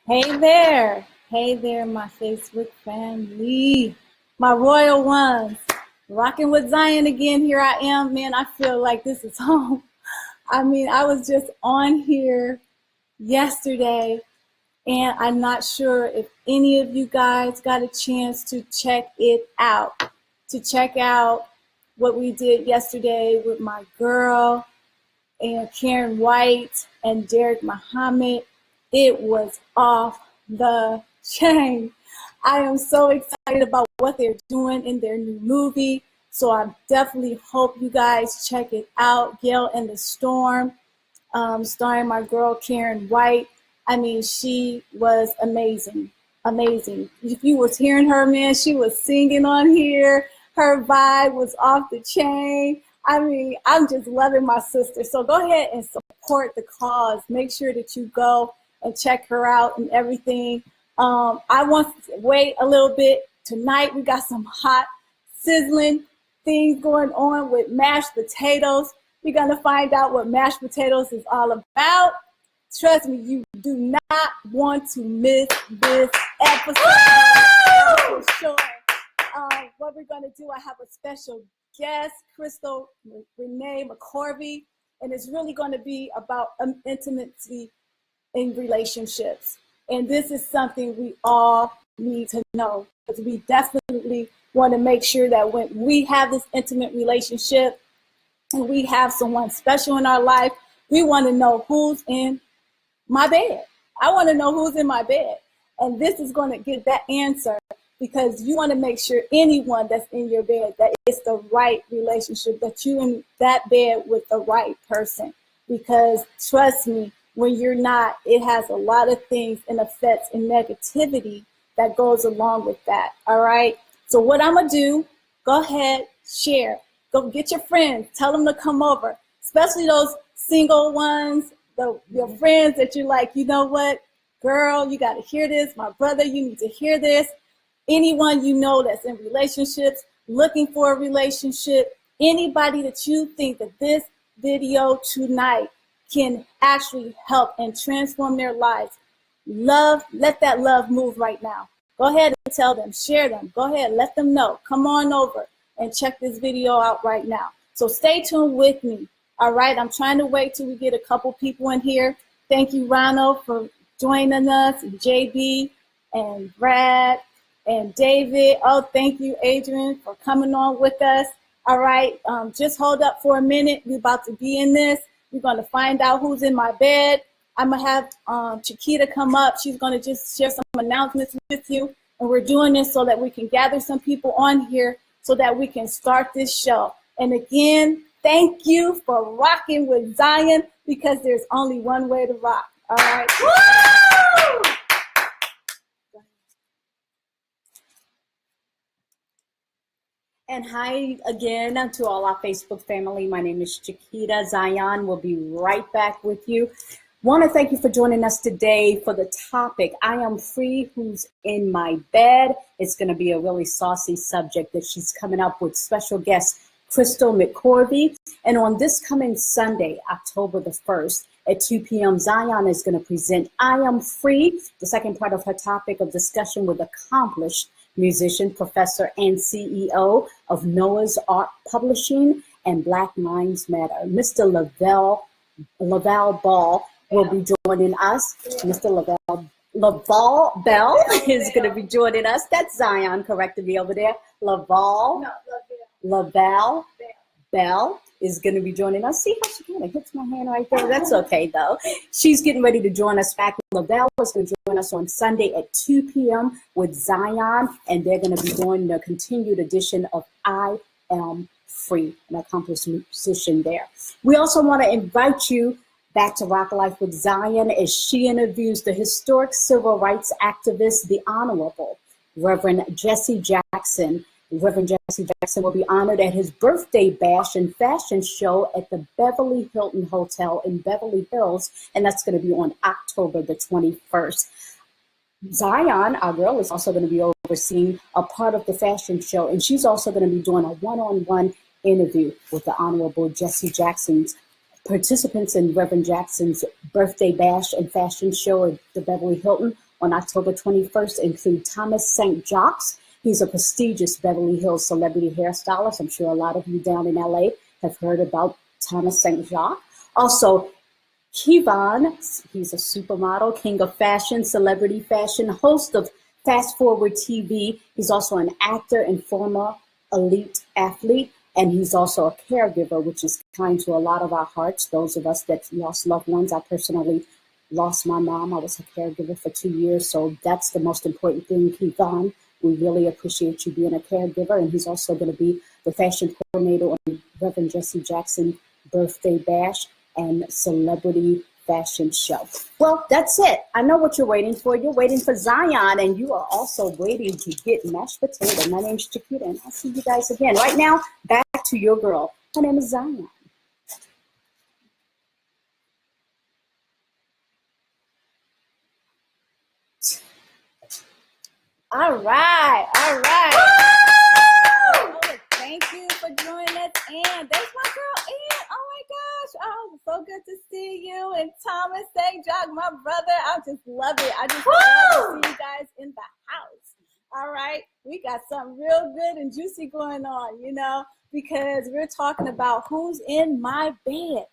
Hey there, my Facebook family, my royal ones. Rocking with Zion again. Here I am, man. I feel like this is home. I mean, I was just on here yesterday, and I'm not sure if any of you guys got a chance to check it out, to check out what we did yesterday with my girl and Karen White and Derek Muhammad. It was off the chain. I am so excited about what they're doing in their new movie. So I definitely hope you guys check it out. Gail and the Storm, starring my girl Karen White. I mean, she was amazing. If you was hearing her, man, she was singing on here. Her vibe was off the chain. I mean, I'm just loving my sister. So go ahead and support the cause. Make sure that you go and check her out and everything. I want to wait a little bit. Tonight we got some hot, sizzling things going on with mashed potatoes. We're going to find out what mashed potatoes is all about. Trust me, you do not want to miss this episode. For sure. What we're going to do, I have a special guest, Crystal Renee McCorvey, and it's really going to be about intimacy in relationships. And this is something we all need to know, because we definitely want to make sure that when we have this intimate relationship and we have someone special in our life, we want to know who's in my bed. I want to know who's in my bed. And this is going to get that answer, because you want to make sure anyone that's in your bed, that it's the right relationship, that you in that bed with the right person. Because trust me, when you're not, it has a lot of things and effects and negativity that goes along with that. All right. So what I'm going to do, go ahead, share. Go get your friends. Tell them to come over, especially those single ones, your friends that you're like, you know what, girl, you got to hear this. My brother, you need to hear this. Anyone you know that's in relationships, looking for a relationship, anybody that you think that this video tonight can actually help and transform their lives. Let that love move right now. Go ahead and tell them, share them. Go ahead, let them know. Come on over and check this video out right now. So stay tuned with me. All right, I'm trying to wait till we get a couple people in here. Thank you, Ronald, for joining us, JB and Brad and David. Oh, thank you, Adrian, for coming on with us. All right, just hold up for a minute. We're about to be in this. We're going to find out who's in my bed. I'm going to have Chiquita come up. She's going to just share some announcements with you. And we're doing this so that we can gather some people on here so that we can start this show. And again, thank you for rocking with Zion, because there's only one way to rock. All right. Woo! And hi again to all our Facebook family. My name is Chiquita. Zion will be right back with you. Want to thank you for joining us today for the topic, I am free, who's in my bed. It's going to be a really saucy subject that she's coming up with special guest Crystal McCorvey. And on this coming Sunday, October the 1st at 2 p.m., Zion is going to present I Am Free, the second part of her topic of discussion with accomplished musician, professor, and CEO of Noah's Ark Publishing and Black Minds Matter. Mr. Laval Ball will be joining us. Mr. Laval Bell is going to be joining us. That's Zion corrected me over there. Laval Bell is going to be joining us. See how she kind of hits my hand right there? That's okay, though. She's getting ready to join us back. Laval is going to join us on Sunday at 2 p.m. with Zion, and they're going to be doing the continued edition of I Am Free, an accomplished musician there. We also want to invite you back to Rock Life with Zion as she interviews the historic civil rights activist, the Honorable Reverend Jesse Jackson. Reverend Jesse Jackson will be honored at his birthday bash and fashion show at the Beverly Hilton Hotel in Beverly Hills, and that's going to be on October the 21st. Zion, our girl, is also going to be overseeing a part of the fashion show, and she's also going to be doing a one-on-one interview with the Honorable Jesse Jackson's participants in Reverend Jackson's birthday bash and fashion show at the Beverly Hilton on October 21st include Thomas St. Jacques. He's a prestigious Beverly Hills celebrity hairstylist. I'm sure a lot of you down in LA have heard about Thomas St. Jacques. Also, Kevon, he's a supermodel, king of fashion, celebrity fashion, host of Fast Forward TV. He's also an actor and former elite athlete, and he's also a caregiver, which is kind to a lot of our hearts, those of us that lost loved ones. I personally lost my mom. I was a caregiver for 2 years, so that's the most important thing, Kevon. We really appreciate you being a caregiver, and he's also going to be the fashion coordinator on Reverend Jesse Jackson's birthday bash and celebrity fashion show. Well, that's it. I know what you're waiting for. You're waiting for Zion, and you are also waiting to get mashed potato. My name's Chiquita, and I'll see you guys again. Right now, back to your girl. Her name is Zion. All right, all right. Oh, thank you for joining us, Ann. There's my girl, Ann. Oh my gosh. Oh, so good to see you. And Thomas St. Jacques, my brother. I just love it. I just love to see you guys in the house. All right. We got something real good and juicy going on, you know, because we're talking about who's in my bed.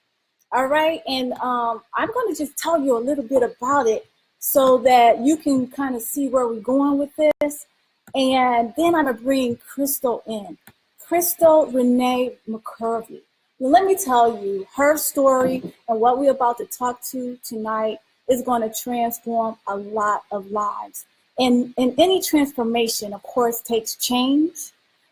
All right. And I'm going to just tell you a little bit about it so that you can kind of see where we're going with this. And then I'm going to bring Crystal in. Crystal Renee McCorvey. Now, let me tell you, her story and what we're about to talk to tonight is going to transform a lot of lives. And any transformation, of course, takes change.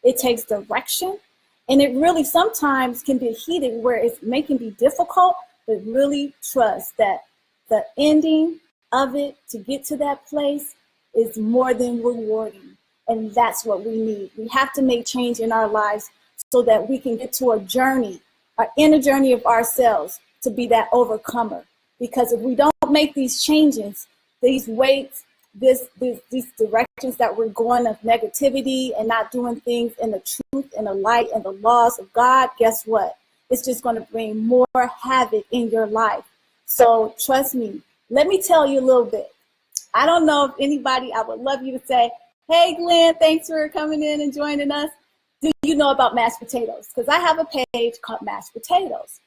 It takes direction. And it really sometimes can be heated where it can be difficult, but really trust that the ending of it to get to that place is more than rewarding. And that's what we need. We have to make change in our lives so that we can get to a journey, our inner journey of ourselves to be that overcomer. Because if we don't make these changes, these weights, these directions that we're going of negativity and not doing things in the truth and the light and the laws of God, guess what? It's just going to bring more havoc in your life. So trust me. Let me tell you a little bit. I don't know if anybody, I would love you to say, hey, Glenn, thanks for coming in and joining us. Do you know about mashed potatoes? Because I have a page called Mashed Potatoes.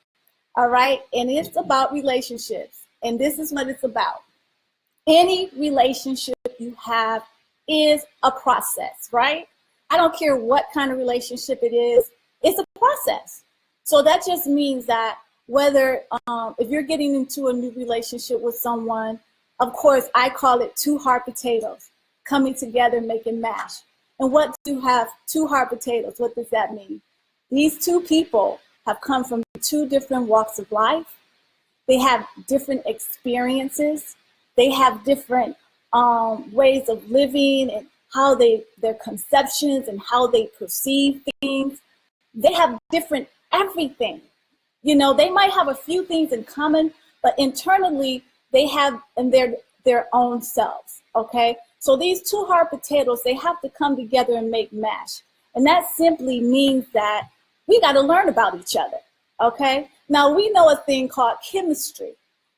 All right. And it's about relationships. And this is what it's about. Any relationship you have is a process, right? I don't care what kind of relationship it is. It's a process. So that just means that whether if you're getting into a new relationship with someone, of course, I call it two hard potatoes coming together, making mash. And what do you have two hard potatoes? What does that mean? These two people have come from two different walks of life. They have different experiences. They have different ways of living and how their conceptions and how they perceive things. They have different everything. You know, they might have a few things in common, but internally they have in their own selves, okay? So these two hard potatoes, they have to come together and make mash. And that simply means that we got to learn about each other, okay? Now, we know a thing called chemistry.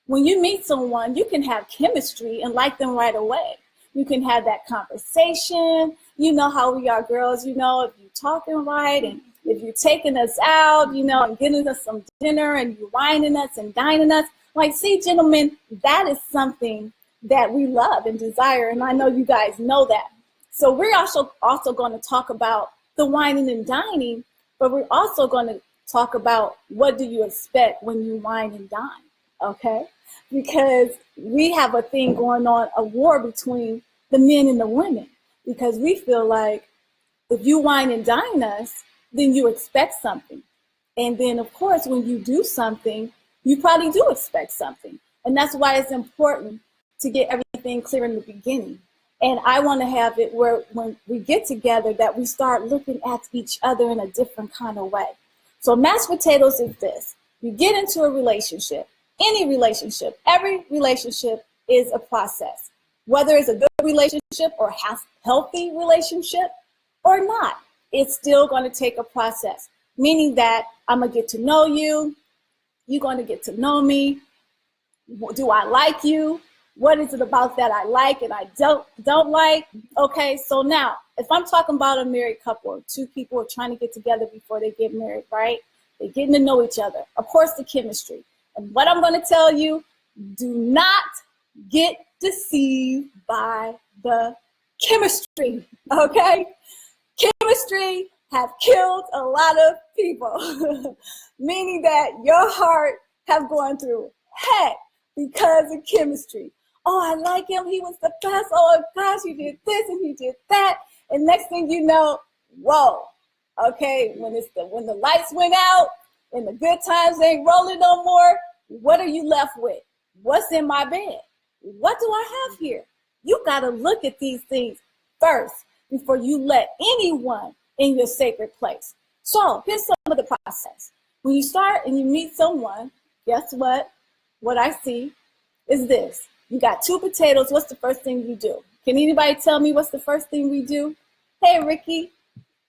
When you meet someone, you can have chemistry and like them right away. You can have that conversation. You know how we are girls, you know, if you're talking right and if you're taking us out, you know, and getting us some dinner and you're wining us and dining us. Like, see, gentlemen, that is something that we love and desire. And I know you guys know that. So we're also going to talk about the wining and dining, but we're also going to talk about what do you expect when you wine and dine, okay? Because we have a thing going on, a war between the men and the women, because we feel like if you wine and dine us, then you expect something. And then, of course, when you do something, you probably do expect something. And that's why it's important to get everything clear in the beginning. And I want to have it where when we get together that we start looking at each other in a different kind of way. So mashed potatoes is this. You get into a relationship, any relationship, every relationship is a process. Whether it's a good relationship or a healthy relationship or not, it's still going to take a process. Meaning that I'm going to get to know you, you're going to get to know me. Do I like you? What is it about that I like and I don't like? Okay, so now if I'm talking about a married couple or two people are trying to get together before they get married, right? They're getting to know each other. Of course, the chemistry. And what I'm going to tell you, do not get deceived by the chemistry, okay? Chemistry have killed a lot of people, meaning that your heart have gone through heck because of chemistry. Oh, I like him. He was the best. Oh, gosh, he did this and he did that. And next thing you know, whoa, okay, when the lights went out and the good times ain't rolling no more, what are you left with? What's in my bed? What do I have here? You got to look at these things first before you let anyone in your sacred place. So here's some of the process. When you start and you meet someone, guess what? What I see is this. You got two potatoes. What's the first thing you do? Can anybody tell me what's the first thing we do? Hey, Ricky.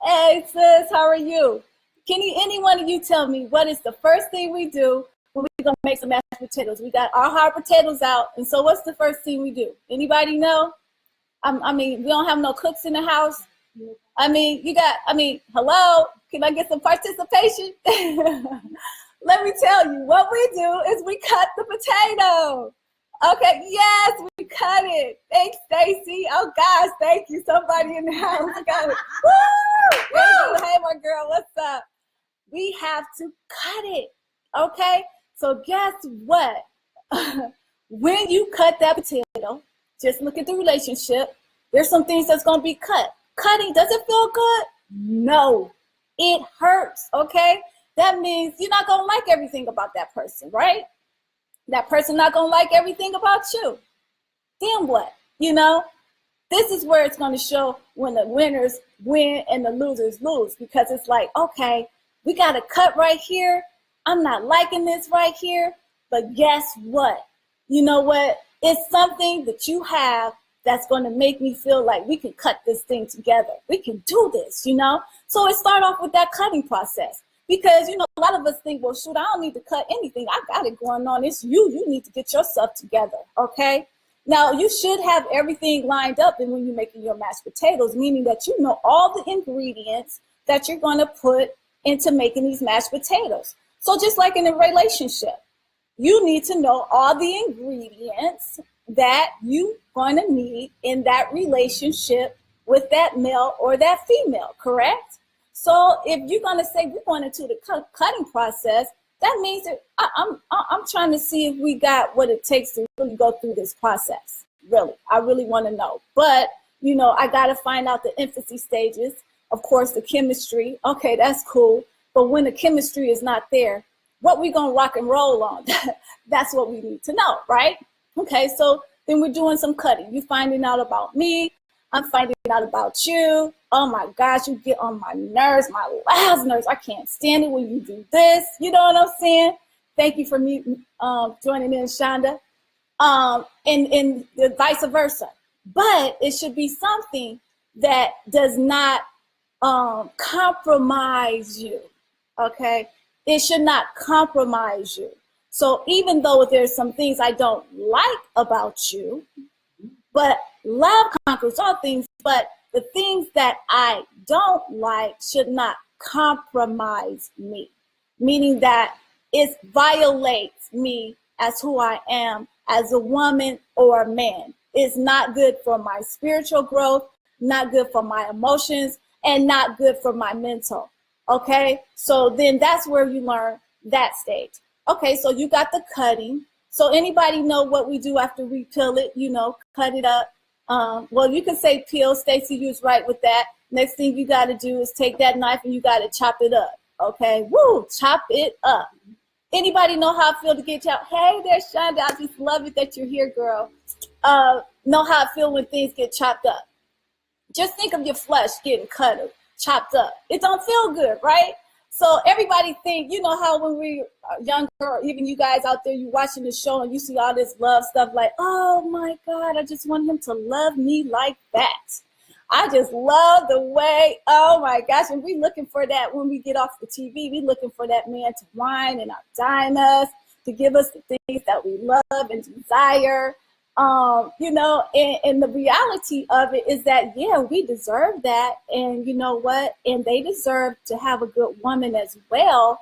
Hey, sis, how are you? Any one of you tell me what is the first thing we do when we're going to make some mashed potatoes? We got our hard potatoes out. And so what's the first thing we do? Anybody know? I mean, we don't have no cooks in the house. Hello, can I get some participation? Let me tell you, what we do is we cut the potato. Okay, yes, we cut it. Thanks, Stacy. Oh gosh, thank you. Somebody in the house got it. Woo! Woo! Hey, my girl, what's up? We have to cut it. Okay, so guess what? When you cut that potato, just look at the relationship. There's some things that's going to be cut. Cutting, does it feel good? No, it hurts, okay? That means you're not going to like everything about that person, right? That person not going to like everything about you. Then what? You know, this is where it's going to show when the winners win and the losers lose, because it's like, okay, we got to cut right here. I'm not liking this right here, but guess what? You know what? It's something that you have that's going to make me feel like we can cut this thing together. We can do this, you know? So it start off with that cutting process, because, you know, a lot of us think, well, shoot, I don't need to cut anything. I got it going on. It's you. You need to get yourself together, okay? Now, you should have everything lined up and when you're making your mashed potatoes, meaning that you know all the ingredients that you're going to put into making these mashed potatoes. So just like in a relationship, you need to know all the ingredients that you're going to need in that relationship with that male or that female, correct? So if you're going to say we're going into the cutting process, that means that I'm trying to see if we got what it takes to really go through this process. Really, I really want to know. But, you know, I got to find out the infancy stages. Of course, the chemistry. Okay, that's cool. But when the chemistry is not there, what we going to rock and roll on? That's what we need to know, right? Okay, so then we're doing some cutting. You finding out about me. I'm finding out about you. Oh my gosh, you get on my nerves, my last nerves. I can't stand it when you do this. You know what I'm saying? Thank you for me joining in, Shonda. And the vice versa. But it should be something that does not compromise you. Okay, it should not compromise you. So even though there's some things I don't like about you, but love conquers all things, but the things that I don't like should not compromise me, meaning that it violates me as who I am as a woman or a man. It's not good for my spiritual growth, not good for my emotions, and not good for my mental. Okay, so then that's where you learn that stage. Okay, so you got the cutting. So anybody know what we do after we peel it? You know, cut it up. Well, you can say peel. Stacy, you was right with that. Next thing you got to do is take that knife and you got to chop it up. Okay, woo, chop it up. Anybody know how I feel to get chopped? Hey there, Shonda. I just love it that you're here, girl. Know how I feel when things get chopped up. Just think of your flesh getting cut or chopped up. It don't feel good, right? So everybody think, you know how when we are younger, or even you guys out there, you watching the show and you see all this love stuff like, oh my God, I just want him to love me like that. I just love the way, oh my gosh, and we looking for that when we get off the TV. We looking for that man to whine and dine us, to give us the things that we love and desire. You know, and the reality of it is that, yeah, we deserve that. And you know what? And they deserve to have a good woman as well.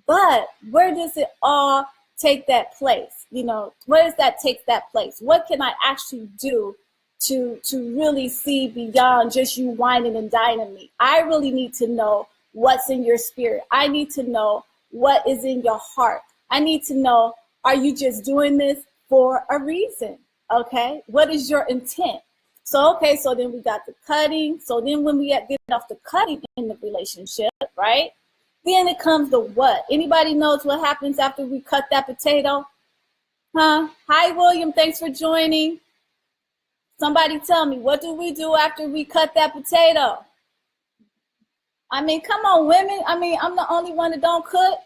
But where does it all take that place? You know, where does that take that place? What can I actually do to really see beyond just you whining and dining me? I really need to know what's in your spirit. I need to know what is in your heart. I need to know, are you just doing this for a reason? Okay, what is your intent? So, okay, so then we got the cutting. So then when we get off the cutting in the relationship, right? Then it comes to what? Anybody knows what happens after we cut that potato? Huh? Hi, William. Thanks for joining. Somebody tell me, what do we do after we cut that potato? I mean, come on, women. I mean, I'm the only one that don't cook.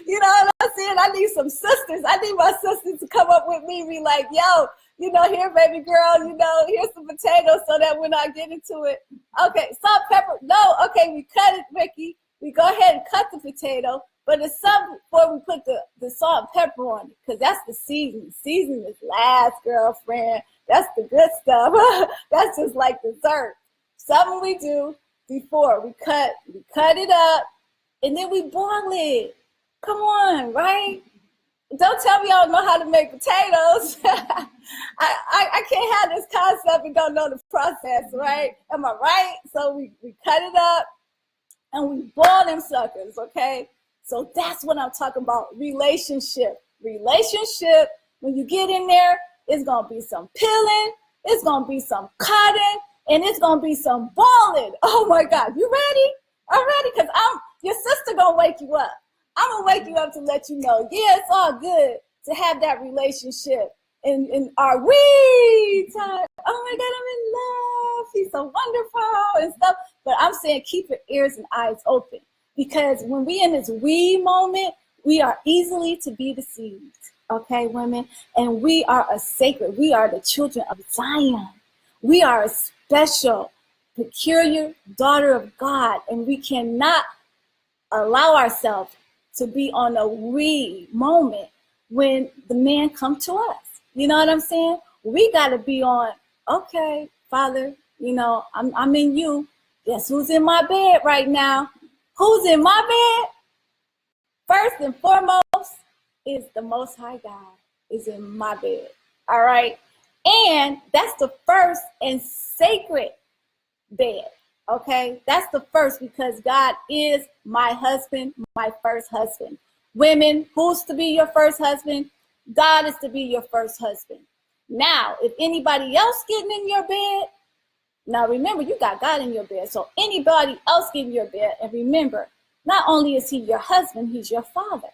You know what I'm saying? I need some sisters. I need my sisters to come up with me, be like, yo, you know, here, baby girl, you know, here's some potatoes so that when I get into it. Okay, salt, pepper. No, okay, we cut it, Ricky. We go ahead and cut the potato, but it's something before we put the salt and pepper on it, because that's the season. Season is last, girlfriend. That's the good stuff. That's just like dessert. Something we do before we cut it up, and then we boil it. Come on, right? Don't tell me I don't know how to make potatoes. I can't have this concept and don't know the process, right? Am I right? So we cut it up and we boil them suckers, okay? So that's what I'm talking about, relationship. Relationship, when you get in there, it's going to be some peeling, it's going to be some cutting, and it's going to be some boiling. Oh, my God. You ready? I'm ready, because your sister going to wake you up. I'm going to wake you up to let you know, yeah, it's all good to have that relationship in our wee time. Oh my God, I'm in love. He's so wonderful and stuff. But I'm saying keep your ears and eyes open, because when we in this wee moment, we are easily to be deceived. Okay, women? And we are we are the children of Zion. We are a special, peculiar daughter of God, and we cannot allow ourselves to be on a we moment when the man come to us. You know what I'm saying? We got to be on, okay, Father, you know, I'm in you. Guess who's in my bed right now? Who's in my bed? First and foremost is the Most High God is in my bed. All right? And that's the first and sacred bed. Okay, that's the first, because God is my husband, my first husband. Women, who's to be your first husband? God is to be your first husband. Now, if anybody else getting in your bed, now remember, you got God in your bed. So anybody else getting your bed, and remember, not only is he your husband, he's your father.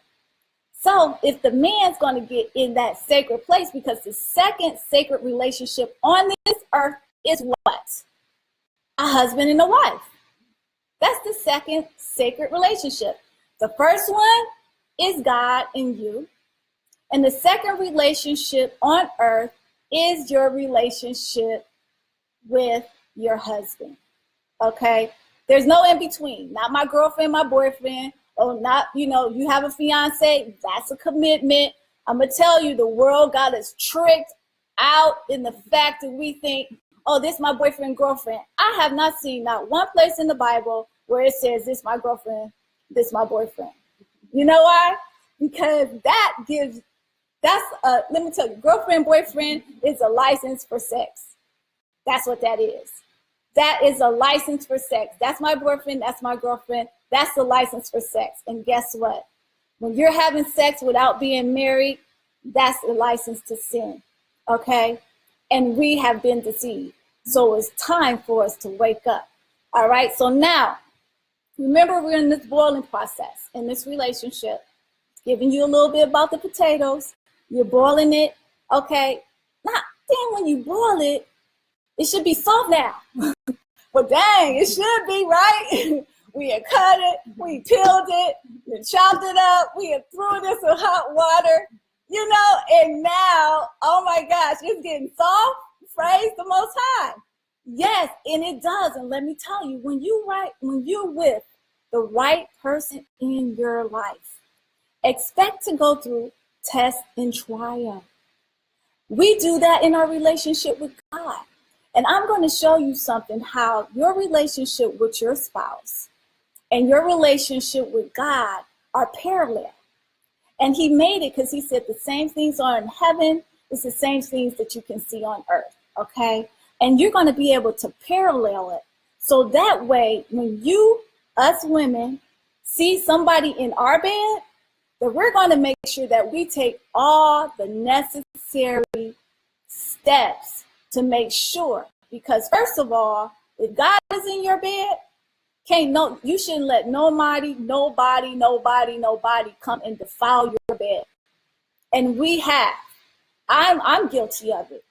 So if the man's going to get in that sacred place, because the second sacred relationship on this earth is what? A husband and a wife. That's the second sacred relationship. The first one is God and you. And the second relationship on earth is your relationship with your husband. Okay? There's no in between. Not my girlfriend, my boyfriend, or not, you know, you have a fiance. That's a commitment. I'm going to tell you, the world got us tricked out in the fact that we think, oh, this is my boyfriend, girlfriend. I have not seen not one place in the Bible where it says this my girlfriend, this my boyfriend. You know why? Because let me tell you, girlfriend, boyfriend is a license for sex. That's what that is. That is a license for sex. That's my boyfriend, that's my girlfriend. That's the license for sex. And guess what? When you're having sex without being married, that's the license to sin. Okay? And we have been deceived. So it's time for us to wake up. All right? So now, remember, we're in this boiling process, in this relationship. Giving you a little bit about the potatoes. You're boiling it. Okay? Now, then when you boil it, it should be soft now. Well, dang, it should be, right? We had cut it, we peeled it, we chopped it up, we had threw it in some hot water, you know, and now, oh my gosh, it's getting soft. Praise the Most High. Yes, and it does. And let me tell you, when you're with the right person in your life, expect to go through tests and trials. We do that in our relationship with God. And I'm going to show you something, how your relationship with your spouse and your relationship with God are parallel. And he made it because he said the same things are in heaven, it's the same things that you can see on earth, okay? And you're going to be able to parallel it. So that way, when you, us women, see somebody in our bed, that we're going to make sure that we take all the necessary steps to make sure. Because first of all, if God is in your bed, you shouldn't let nobody come and defile your bed. And we have. I'm guilty of it.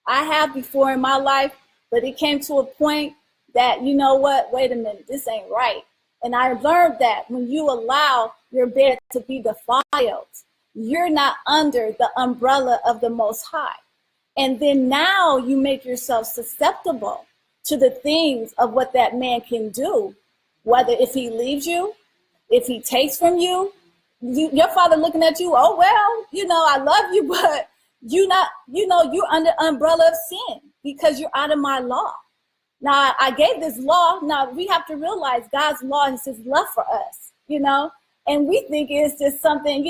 I have before in my life, but it came to a point that, you know what, wait a minute, this ain't right. And I learned that when you allow your bed to be defiled, you're not under the umbrella of the Most High. And then now you make yourself susceptible to the things of what that man can do, whether if he leaves you, if he takes from you, your father looking at you, oh, well, I love you, but you're under umbrella of sin because you're out of my law. Now, I gave this law. Now, we have to realize God's law is his love for us, and we think it's just something,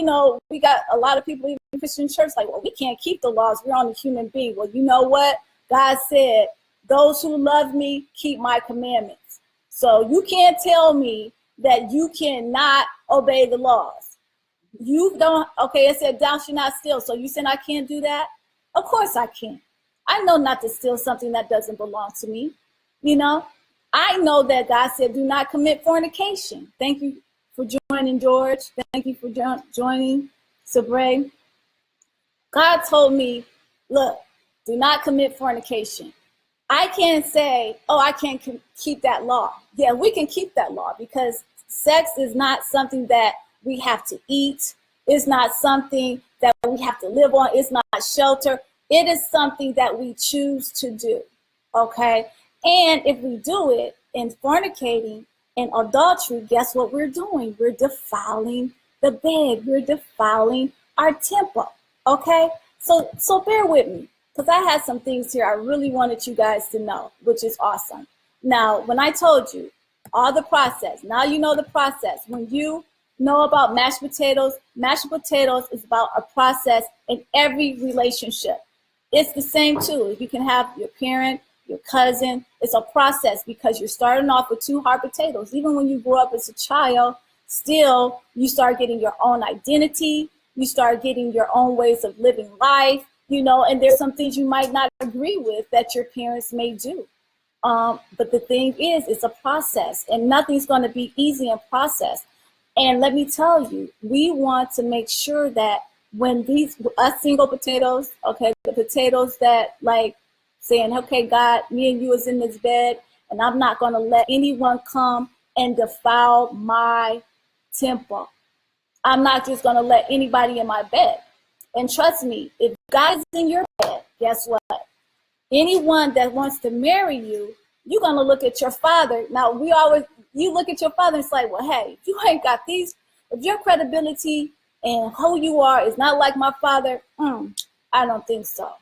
we got a lot of people in Christian church like, well, we can't keep the laws. We're only human beings. Well, you know what? God said, those who love me keep my commandments. So you can't tell me that you cannot obey the laws. You don't, okay, it said thou shalt not steal. So you saying I can't do that? Of course I can. I know not to steal something that doesn't belong to me. I know that God said do not commit fornication. Thank you for joining, George. Thank you for joining, Sabre. God told me, look, do not commit fornication. I can't say, oh, I can't keep that law. Yeah, we can keep that law because sex is not something that we have to eat. It's not something that we have to live on. It's not shelter. It is something that we choose to do, okay? And if we do it in fornicating and adultery, guess what we're doing? We're defiling the bed. We're defiling our temple, okay? So bear with me, because I had some things here I really wanted you guys to know, which is awesome. Now, when I told you all the process, now you know the process. When you know about mashed potatoes is about a process in every relationship. It's the same too. You can have your parent, your cousin. It's a process because you're starting off with 2 hard potatoes. Even when you grow up as a child, still you start getting your own identity. You start getting your own ways of living life, and there's some things you might not agree with that your parents may do. But the thing is, it's a process and nothing's going to be easy in process. And let me tell you, we want to make sure that when us single potatoes, okay, the potatoes that like saying, okay, God, me and you is in this bed and I'm not going to let anyone come and defile my temple. I'm not just going to let anybody in my bed. And trust me, if God is in your bed, guess what? Anyone that wants to marry you, you're going to look at your father. Now, you look at your father and it's like, well, hey, if you ain't got these, if your credibility and who you are is not like my father, I don't think so.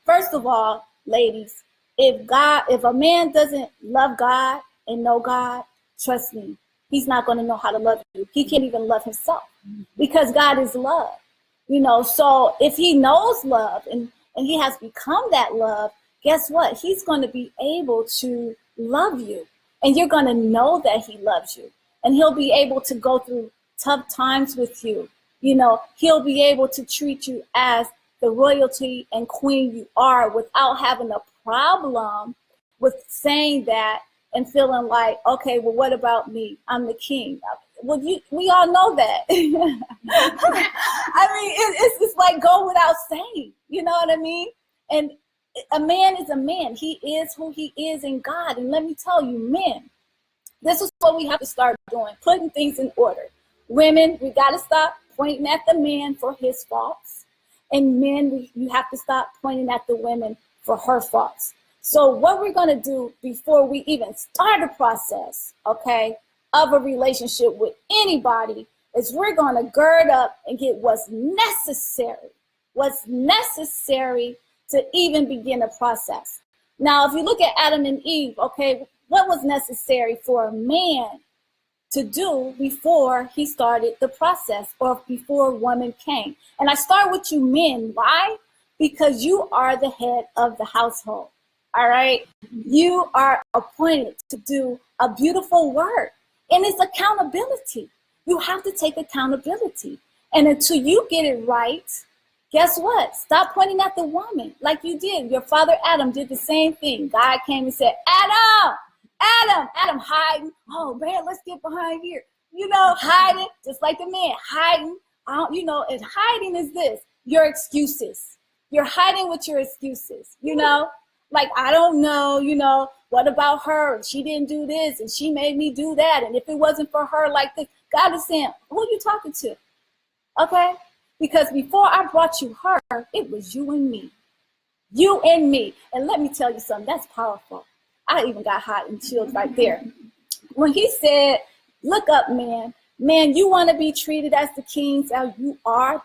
First of all, ladies, if a man doesn't love God and know God, trust me, he's not going to know how to love you. He can't even love himself because God is love. So if he knows love and he has become that love, guess what? He's going to be able to love you. And you're going to know that he loves you. And he'll be able to go through tough times with you. He'll be able to treat you as the royalty and queen you are without having a problem with saying that and feeling like, okay, well, what about me? I'm the king. Well, we all know that. I mean, it's like go without saying, you know what I mean? And a man is a man. He is who he is in God. And let me tell you, men, this is what we have to start doing, putting things in order. Women, we got to stop pointing at the man for his faults. And men, you have to stop pointing at the women for her faults. So what we're going to do before we even start a process, okay, of a relationship with anybody is we're going to gird up and get what's necessary what's necessary to even begin the process. Now, if you look at Adam and Eve, okay, what was necessary for a man to do before he started the process or before woman came? And I start with you men. Why? Because you are the head of the household. All right. You are appointed to do a beautiful work, and it's accountability. You have to take accountability. And until you get it right, guess what? Stop pointing at the woman like you did. Your father Adam did the same thing. God came and said, Adam, hiding. Oh man, let's get behind here. Hiding, just like the man, hiding. And hiding is this, your excuses. You're hiding with your excuses, like, I don't know, what about her? She didn't do this and she made me do that. And if it wasn't for her like this, God is saying, who are you talking to? Okay? Because before I brought you her, it was you and me. You and me. And let me tell you something, that's powerful. I even got hot and chilled right there. When he said, look up, man. Man, you want to be treated as the kings that you are?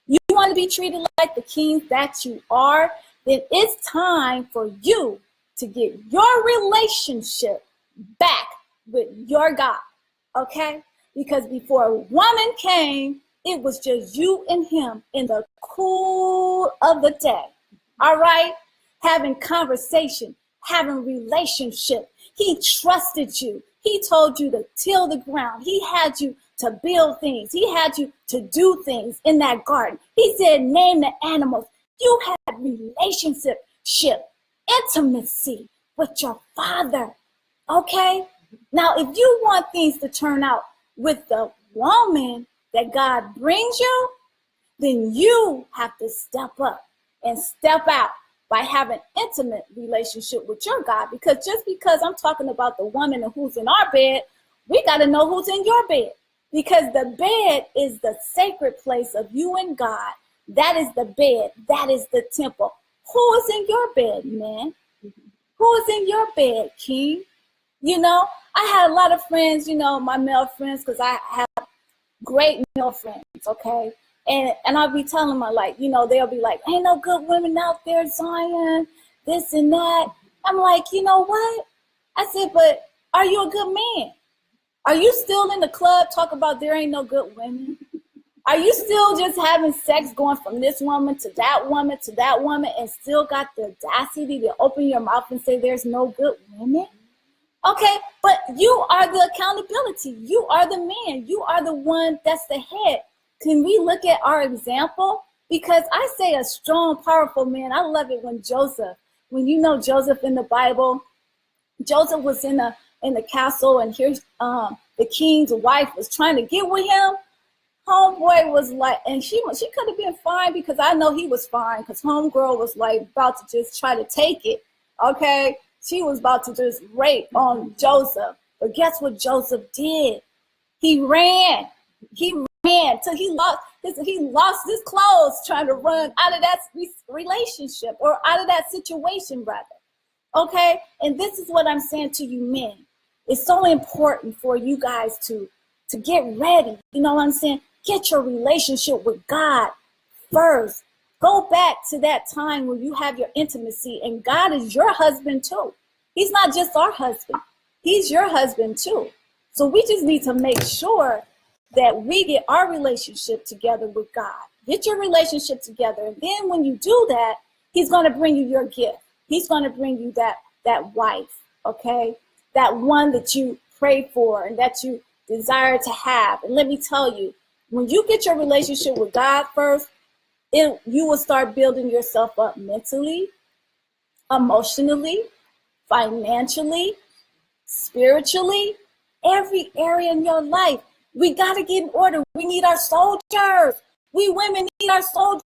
You want to be treated like the kings that you are? Then it's time for you to get your relationship back with your God, okay? Because before a woman came, it was just you and him in the cool of the day, all right? Having conversation, having relationship. He trusted you. He told you to till the ground. He had you to build things. He had you to do things in that garden. He said, name the animals. You had relationship, intimacy with your father, okay? Now, if you want things to turn out with the woman that God brings you, then you have to step up and step out by having intimate relationship with your God. Because just because I'm talking about the woman who's in our bed, we got to know who's in your bed. Because the bed is the sacred place of you and God. That is the bed. That is the temple. Who is in your bed, man? Who is in your bed, king? I had a lot of friends, my male friends, because I have great male friends, okay? And I'll be telling them, like, they'll be like, ain't no good women out there, Zion, this and that. I'm like, you know what? I said, but are you a good man? Are you still in the club talking about there ain't no good women? Are you still just having sex going from this woman to that woman to that woman and still got the audacity to open your mouth and say there's no good women? Okay, but you are the accountability. You are the man. You are the one that's the head. Can we look at our example? Because I say a strong, powerful man. I love it when Joseph, Joseph in the Bible, Joseph was in the castle, and here's the king's wife was trying to get with him. Homeboy was like, and she could have been fine, because I know he was fine, because homegirl was like about to just try to take it. Okay, she was about to just rape on Joseph. But guess what Joseph did? He ran till he lost his clothes trying to run out of that relationship, or out of that situation rather. Okay, and this is what I'm saying to you men. It's so important for you guys to get ready. You know what I'm saying? Get your relationship with God first. Go back to that time where you have your intimacy, and God is your husband too. He's not just our husband. He's your husband too. So we just need to make sure that we get our relationship together with God. Get your relationship together. And then when you do that, he's going to bring you your gift. He's going to bring you that wife, okay? That one that you pray for and that you desire to have. And let me tell you, when you get your relationship with God first, you will start building yourself up mentally, emotionally, financially, spiritually, every area in your life. We got to get in order. We need our soldiers. We women need our soldiers.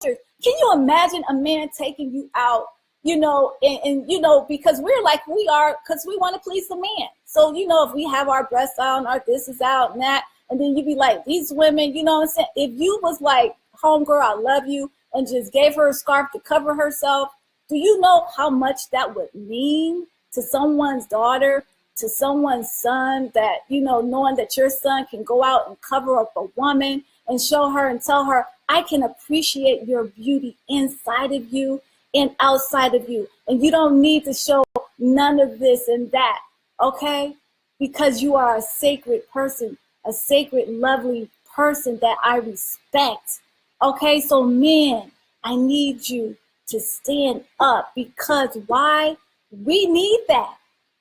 Can you imagine a man taking you out, because we're like we are, because we want to please the man. So, if we have our breasts out and our this is out and that, and then you be like, these women, you know what I'm saying? If you was like, homegirl, I love you, and just gave her a scarf to cover herself, do you know how much that would mean to someone's daughter, to someone's son, that, knowing that your son can go out and cover up a woman and show her and tell her, I can appreciate your beauty inside of you and outside of you. And you don't need to show none of this and that, okay? Because you are a sacred person, a sacred, lovely person that I respect. Okay, so men, I need you to stand up, because why? We need that.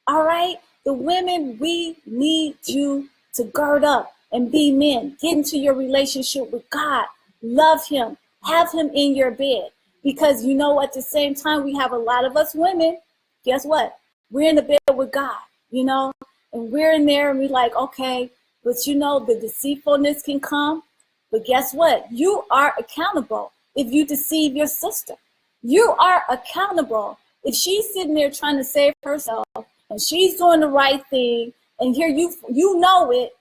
All right, the women, we need you to gird up and be men. Get into your relationship with God. Love him. Have him in your bed. Because you know, at the same time, we have a lot of us women. Guess what? We're in the bed with God, you know, and we're in there and we're like, okay, but you know, the deceitfulness can come. But guess what? You are accountable if you deceive your sister. You are accountable if she's sitting there trying to save herself and she's doing the right thing, and here you know it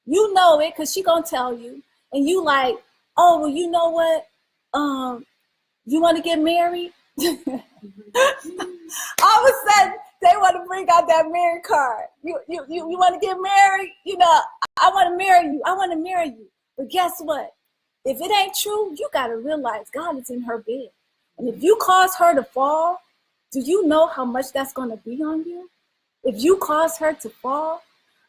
because she gonna tell you, and you like, oh, well, you know what? You want to get married? All of a sudden, they want to bring out that marriage card. You want to get married? You know, I want to marry you. I want to marry you. But guess what? If it ain't true, you got to realize God is in her bed. And if you cause her to fall, do you know how much that's going to be on you? If you cause her to fall,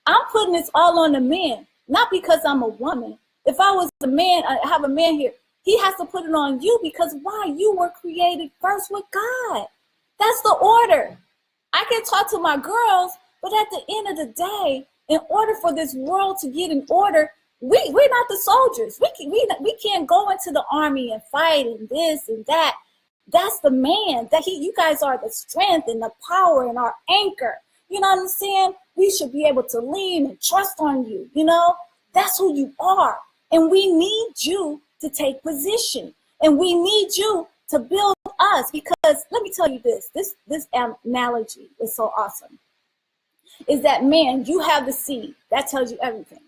I'm putting this all on the man, not because I'm a woman. If I was a man, I have a man here, he has to put it on you, because why? You were created first with God. That's the order. I can talk to my girls, but at the end of the day, in order for this world to get in order, we're not the soldiers. We can't go into the army and fight and this and that. That's the man. You guys are the strength and the power and our anchor. You know what I'm saying? We should be able to lean and trust on you. You know, that's who you are. And we need you to take position. And we need you to build us, because let me tell you this analogy is so awesome. Is that, man, you have the seed. That tells you everything.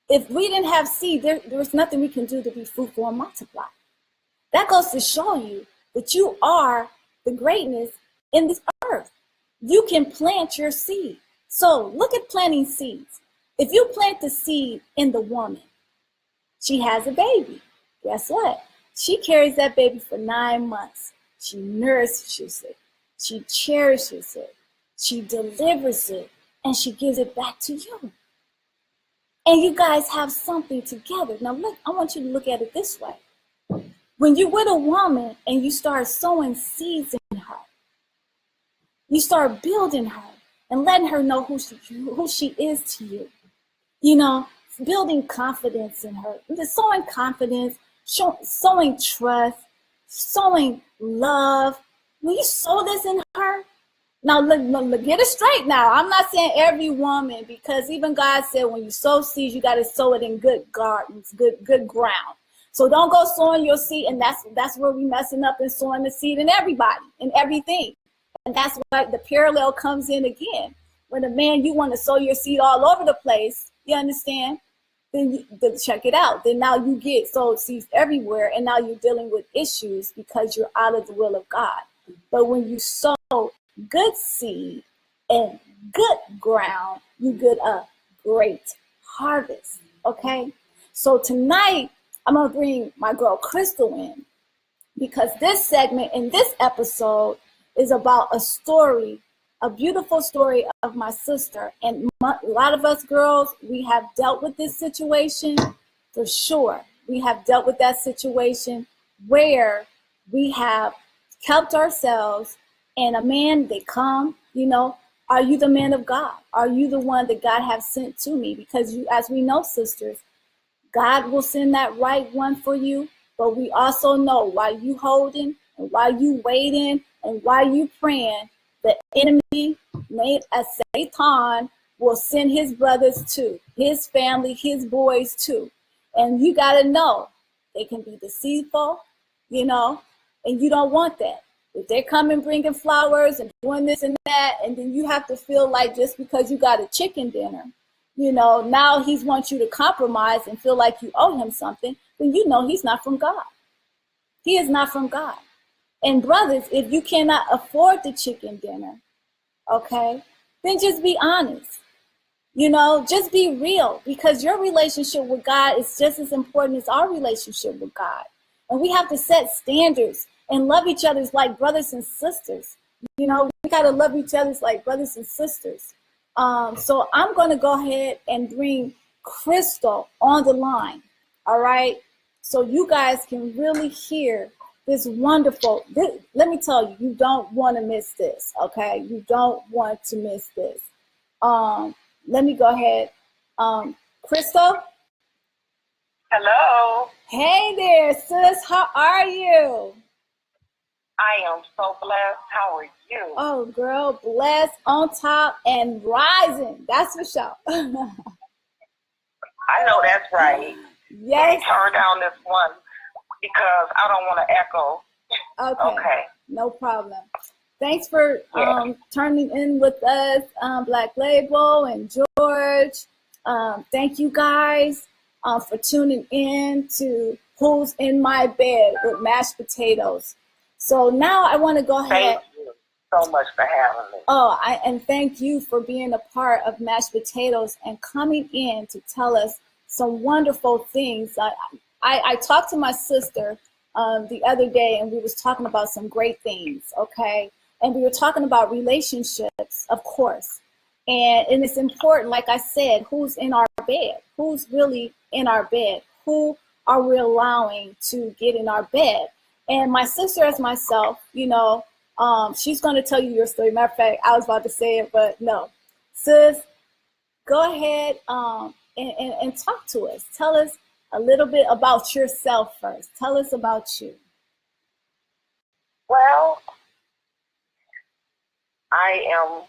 If we didn't have seed, there's nothing we can do to be fruitful and multiply. That goes to show you that you are the greatness in this earth. You can plant your seed. So look at planting seeds. If you plant the seed in the woman, she has a baby. Guess what? She carries that baby for 9 months. She nourishes it. She cherishes it. She delivers it. And she gives it back to you. And you guys have something together. Now look, I want you to look at it this way. When you're with a woman and you start sowing seeds in her, you start building her and letting her know who she is to you. You know, building confidence in her, sowing confidence, sowing trust, sowing love. When you sow this in her, now look, get it straight now. I'm not saying every woman, because even God said when you sow seeds, you got to sow it in good gardens, good ground. So don't go sowing your seed, and that's where we messing up, and sowing the seed in everybody and everything. And that's why the parallel comes in again. When a man, you want to sow your seed all over the place, you understand? Then check it out. Then now you get sowed seeds everywhere, and now you're dealing with issues because you're out of the will of God. But when you sow good seed and good ground, you get a great harvest. Okay? So tonight, I'm going to bring my girl Crystal in, because this segment in this episode is about a story, a beautiful story of my sister. And a lot of us girls, we have dealt with this situation for sure. We have dealt with that situation where we have helped ourselves, and a man, they come, you know, are you the man of God? Are you the one that God has sent to me? Because you, as we know, sisters, God will send that right one for you, but we also know while you holding and while you waiting and while you praying, the enemy, made as Satan, will send his brothers too, his family, his boys too. And you got to know they can be deceitful, you know, and you don't want that. If they're coming bringing flowers and doing this and that, and then you have to feel like just because you got a chicken dinner, you know, now he wants you to compromise and feel like you owe him something, then you know he's not from God. He is not from God. And brothers, if you cannot afford the chicken dinner, okay, then just be honest. You know, just be real, because your relationship with God is just as important as our relationship with God. And we have to set standards and love each other like brothers and sisters. You know, we got to love each other like brothers and sisters. So I'm going to go ahead and bring Crystal on the line. All right. So you guys can really hear this wonderful, let me tell you, you don't want to miss this. Okay. You don't want to miss this. Let me go ahead. Crystal? Hello. Hey there, sis. How are you? I am so blessed. How are you? Oh, girl, blessed, on top, and rising. That's for sure. I know that's right. Yes. Let me turn down this one because I don't want to echo. Okay. No problem. Thanks for turning in with us, Black Label and George. Thank you guys for tuning in to Who's in My Bed with Mashed Potatoes. So now I want to go ahead. Thank you so much for having me. And thank you for being a part of Mashed Potatoes and coming in to tell us some wonderful things. I talked to my sister the other day, and we was talking about some great things, okay? And we were talking about relationships, of course. And it's important, like I said, who's in our bed? Who's really in our bed? Who are we allowing to get in our bed? And my sister, as myself, you know, she's going to tell you your story. Matter of fact, I was about to say it, but no. Sis, go ahead and talk to us. Tell us a little bit about yourself first. Tell us about you. Well, I am,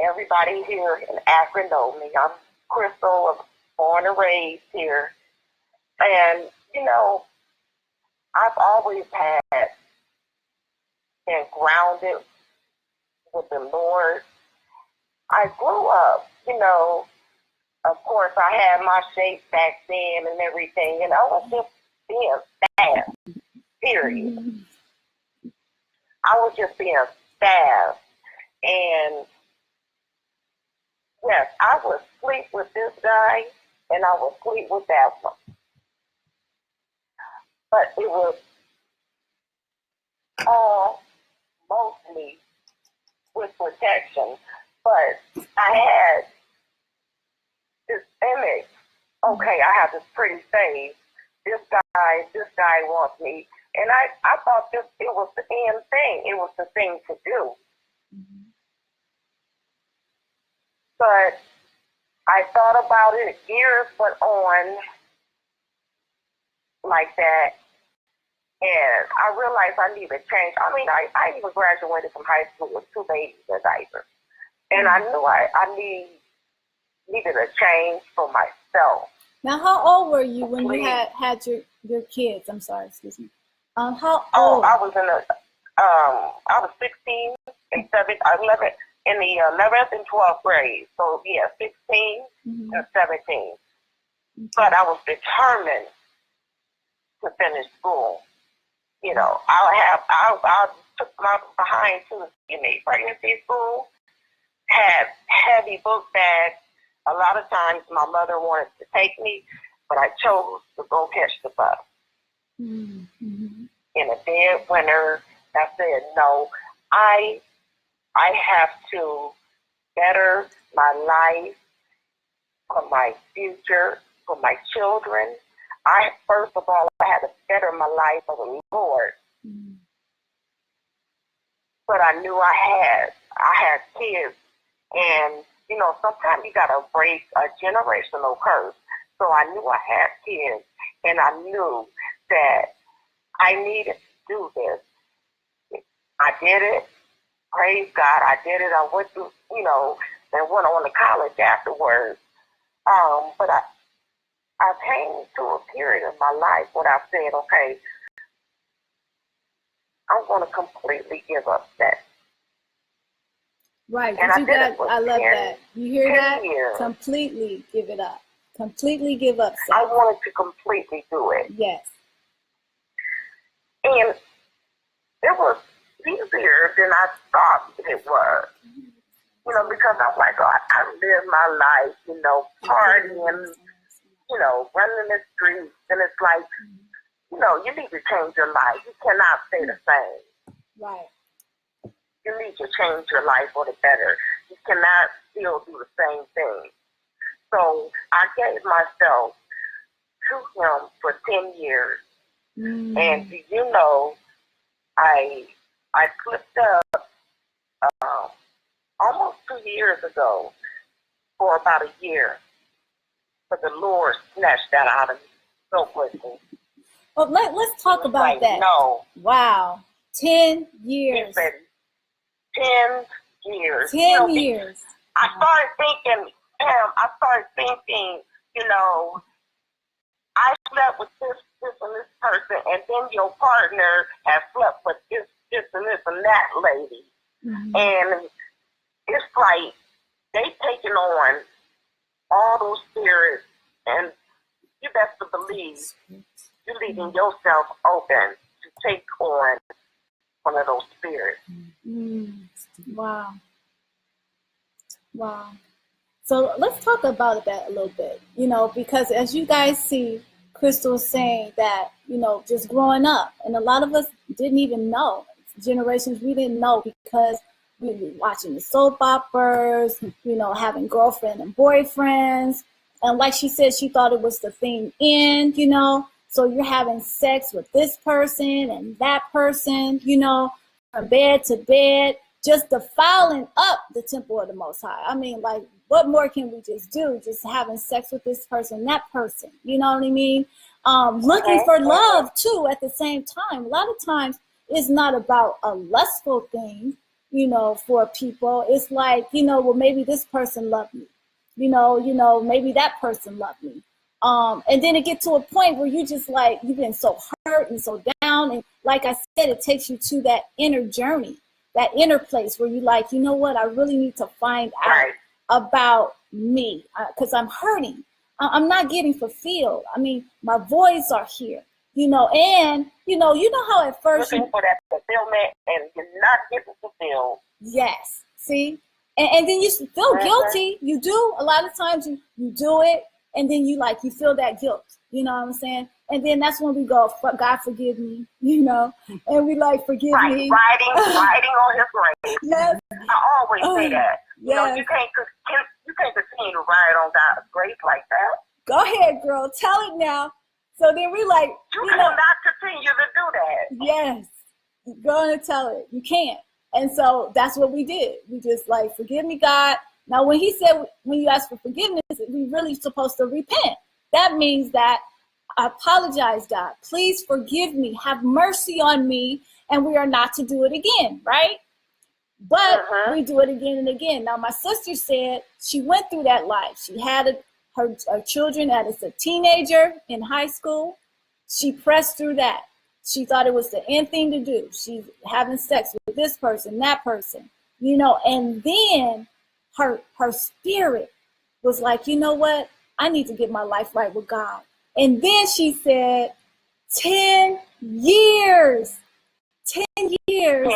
everybody here in Akron know me. I'm Crystal, born and raised here. And, you know, I've always been grounded with the Lord. I grew up, you know, of course, I had my shape back then and everything, and I was just being fast, period. I was just being fast. And, yes, I would sleep with this guy, and I would sleep with that one. But it was all mostly with protection. But I had this image. Okay, I have this pretty face. This guy wants me. And I thought it was the end thing. It was the thing to do. But I thought about it, years went on like that. And I realized I needed change. I mean, I even graduated from high school with 2 babies in diapers. And I knew I needed a change for myself. Now, how old were you when you had your kids? I'm sorry, excuse me. How old? I was I was 16 and 11 in the 11th and 12th grade. So yeah, 16 and 17. But I was determined to finish school. You know, I took my behind to the pregnancy school, had heavy book bags. A lot of times my mother wanted to take me, but I chose to go catch the bus. Mm-hmm. In a dead winter, I said, no, I have to better my life for my future, for my children. First of all, I had to better my life for the Lord. Mm-hmm. But I knew I had kids, and you know, sometimes you gotta break a generational curse. So I knew I had kids, and I knew that I needed to do this. I did it. Praise God, I did it. I went through, you know, and went on to college afterwards. But I came to a period in my life when I said, okay, I'm going to completely give up sex. Right, and I love that. You hear that? Years. Completely give it up. Completely give up sex. I wanted to completely do it. Yes. And it was easier than I thought it was. You know, because I'm like, oh, I live my life, you know, partying, you know, running the streets. And it's like, you know, you need to change your life. You cannot stay the same. Right. You need to change your life for the better. You cannot still do the same thing. So I gave myself to him for 10 years. And do you know, I slipped up almost 2 years ago for about a year. But the Lord snatched that out of me so quickly. Well, let's talk about that. No. Wow. 10 years. He said 10 years. 10 years. I started thinking, you know, I slept with this and this person, and then your partner has slept with this and this and that lady. And it's like they taking on all those spirits, and you best to believe you're leaving yourself open to take on one of those spirits. Wow. Wow. So let's talk about that a little bit, you know, because as you guys see, Crystal was saying that, you know, just growing up, and a lot of us didn't even know. Generations we didn't know because we were watching the soap operas, you know, having girlfriend and boyfriends. And like she said, she thought it was the thing in, you know. So you're having sex with this person and that person, you know, from bed to bed, just defiling up the temple of the Most High. I mean, like, what more can we just do? Just having sex with this person, that person, you know what I mean? Looking for love too at the same time. A lot of times it's not about a lustful thing, you know, for people. It's like, you know, well, maybe this person loved me, you know, maybe that person loved me. And then it gets to a point where you just like, you've been so hurt and so down. And like I said, it takes you to that inner journey, that inner place where you like, you know what, I really need to find out about me because I'm hurting. I'm not getting fulfilled. I mean, my voids are here, you know, and you know how at first looking for that fulfillment and you're not getting fulfilled. Yes. See? And then you feel guilty. You do. A lot of times you do it and then you feel that guilt. You know what I'm saying? And then that's when we go, God forgive me, you know, and we like, forgive me. Riding on his grave. Yes. I always say that. You know, you can't continue to ride on God's grave like that. Go ahead, girl. Tell it now. So then we like, you cannot continue to do that. Yes. Go and tell it. You can't. And so that's what we did. We just like, forgive me, God. Now, when he said, when you ask for forgiveness, we really supposed to repent. That means that I apologize, God. Please forgive me. Have mercy on me. And we are not to do it again, right? But we do it again and again. Now, my sister said she went through that life. She had her children as a teenager in high school. She pressed through that. She thought it was the end thing to do. She's having sex with this person, that person, you know, and then her spirit was like, you know what? I need to get my life right with God. And then she said, 10 years, 10 years,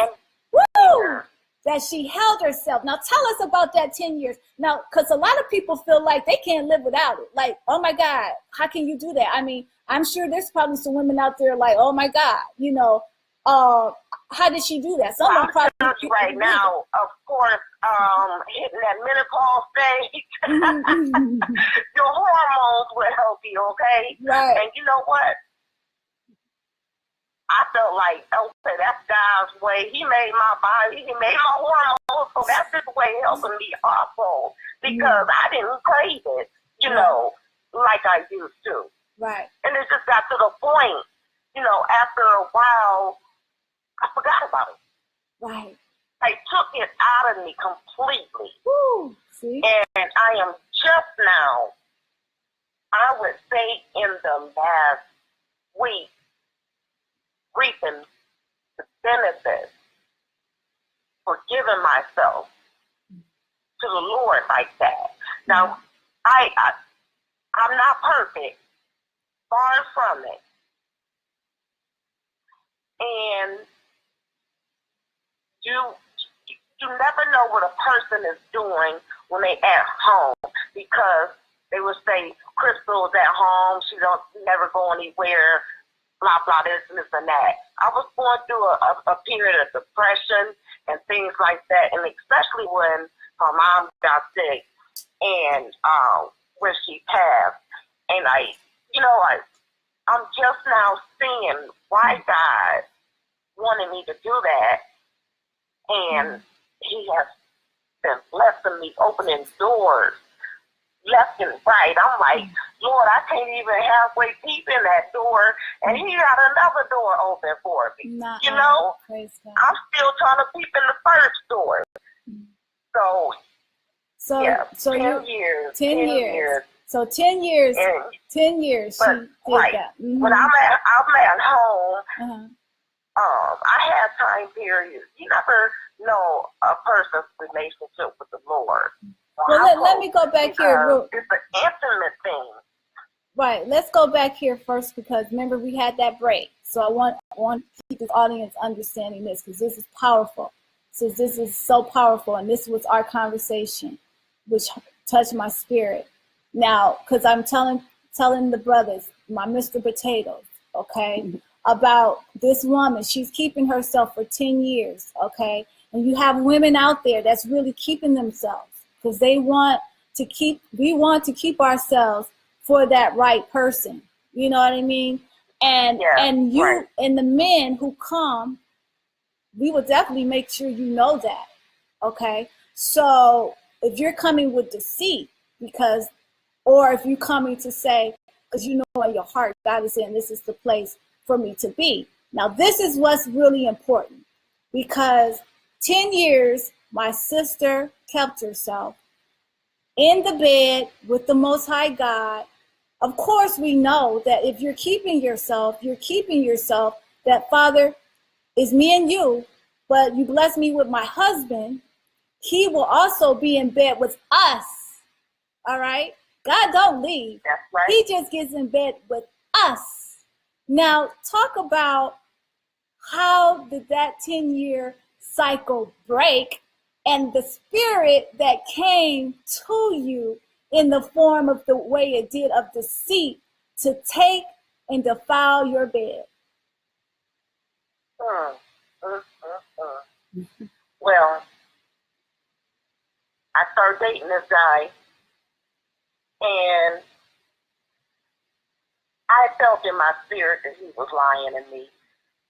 woo, that she held herself. Now tell us about that 10 years. Now, because a lot of people feel like they can't live without it. Like, oh my God, how can you do that? I mean, I'm sure there's probably some women out there like, oh my God, you know, how did she do that? Some probably right now, of course, hitting that menopause stage, your hormones will help you, okay? Right. And you know what? I felt like, okay, that's God's way. He made my body, he made my hormones, so that's his way of helping me also. Because I didn't crave it, you know, like I used to. Right. And it just got to the point, you know, after a while, I forgot about it. Right. I took it out of me completely. Woo. See? And I am just now, I would say in the last week, reaping the benefits for giving myself to the Lord like that. Now, I'm not perfect, far from it. And you never know what a person is doing when they at home, because they would say Crystal's at home, she don't never go anywhere, blah blah, this and this and that. I was going through a period of depression and things like that, and especially when my mom got sick and when she passed, and I'm just now seeing why God wanted me to do that, and He has been blessing me, opening doors left and right. I'm like, Lord, I can't even halfway peep in that door, and He got another door open for me. Praise God. I'm still trying to peep in the first door. So yeah, so 10 years. 10 years. So 10 years. And, 10 years. But, she did right, that. when I'm at home. Uh-huh. I have time periods. You never know a person's relationship with the Lord. Well, let me go back here. It's an intimate thing. Right. Let's go back here first, because remember we had that break. So I want to keep this audience understanding this, because this is powerful. Since this is so powerful, and this was our conversation, which touched my spirit. Now, because I'm telling the brothers, my Mr. Potatoes, okay, about this woman. She's keeping herself for 10 years, okay? And you have women out there that's really keeping themselves, because we want to keep ourselves for that right person. You know what I mean? And you, right, and the men who come, we will definitely make sure you know that, okay? So if you're coming with deceit, or if you're coming to say, because you know in your heart, God is saying, this is the place for me to be. Now, this is what's really important, because 10 years, my sister kept herself in the bed with the Most High God. Of course, we know that if you're keeping yourself, that Father is me and you, but you bless me with my husband, He will also be in bed with us. All right? God don't leave. That's right. He just gets in bed with us. Now, talk about how did that 10-year cycle break, and the spirit that came to you in the form of the way it did of deceit to take and defile your bed. Well, I started dating this guy, and I felt in my spirit that he was lying to me.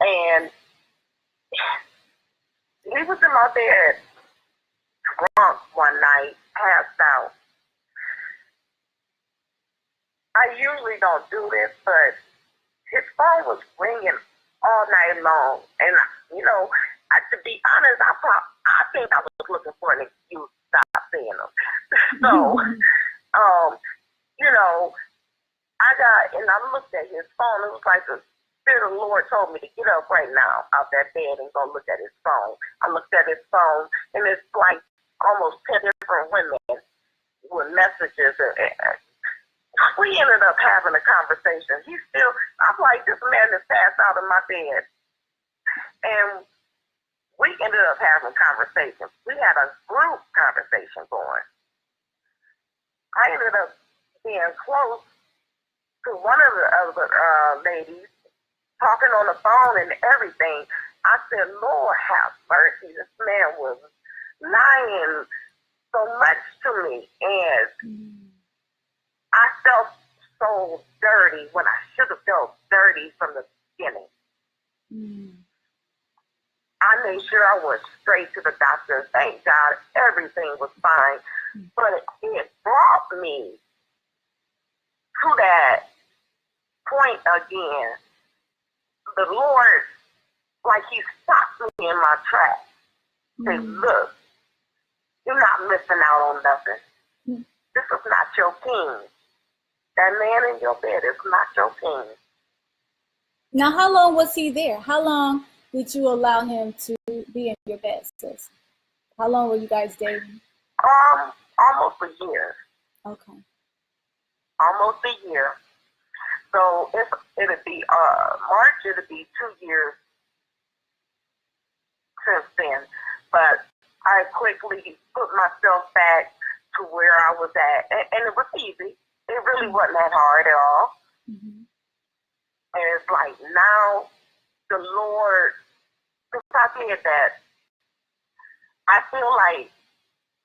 And he was in my bed, drunk one night, passed out. I usually don't do this, but his phone was ringing all night long. And, to be honest, I think I was looking for an excuse to stop seeing him. So, I looked at his phone. It was like the Spirit of the Lord told me to get up right now out that bed and go look at his phone. I looked at his phone, and it's like almost 10 different women with messages. We ended up having a conversation. I'm like, this man is passed out in my bed. And we ended up having conversations. We had a group conversation going. I ended up being close to one of the other ladies, talking on the phone and everything. I said, Lord, have mercy. This man was lying so much to me. And I felt so dirty when I should have felt dirty from the beginning. I made sure I went straight to the doctor. Thank God everything was fine. But it brought me to that point again. The Lord, like He stopped me in my tracks. Say, look, you're not missing out on nothing. This is not your king. That man in your bed is not your king. Now, how long was he there? How long did you allow him to be in your bed, sis? How long were you guys dating? Almost a year. Okay. Almost a year. So it'll be March. It'll be 2 years since then. But I quickly put myself back to where I was at. And it was easy. It really wasn't that hard at all. Mm-hmm. And it's like now the Lord, since I did that, I feel like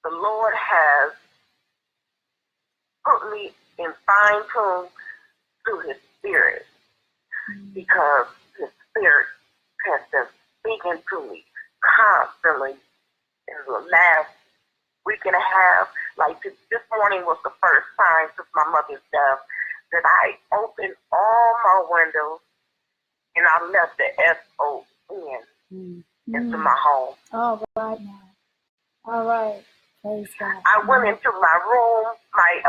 the Lord has put me in fine tune through His Spirit, because His Spirit has been speaking to me constantly in the last week and a half. Like this morning was the first time since my mother's death that I opened all my windows and I left the SON into my home. All right now. All right. Praise God. I went into my room, my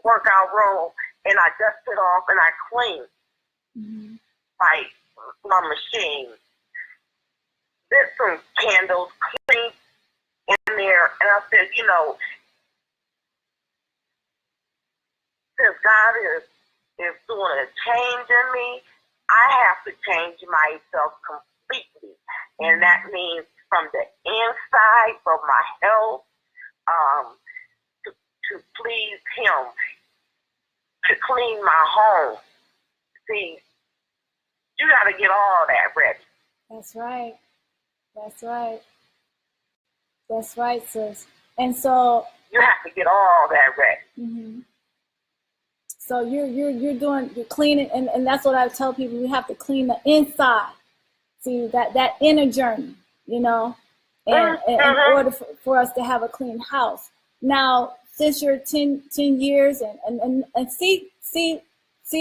workout room, and I dusted off and I cleaned my machine. Lit some candles, cleaned in there, and I said, you know, since God is doing a change in me, I have to change myself completely. And that means from the inside, from my health, to please Him, to clean my home. See, you got to get all that ready. That's right. That's right. That's right, sis. And so you have to get all that ready. Mm-hmm. So you're cleaning, and that's what I tell people. We have to clean the inside. See that inner journey, you know, and in order for us to have a clean house. Now, since you're 10 years and see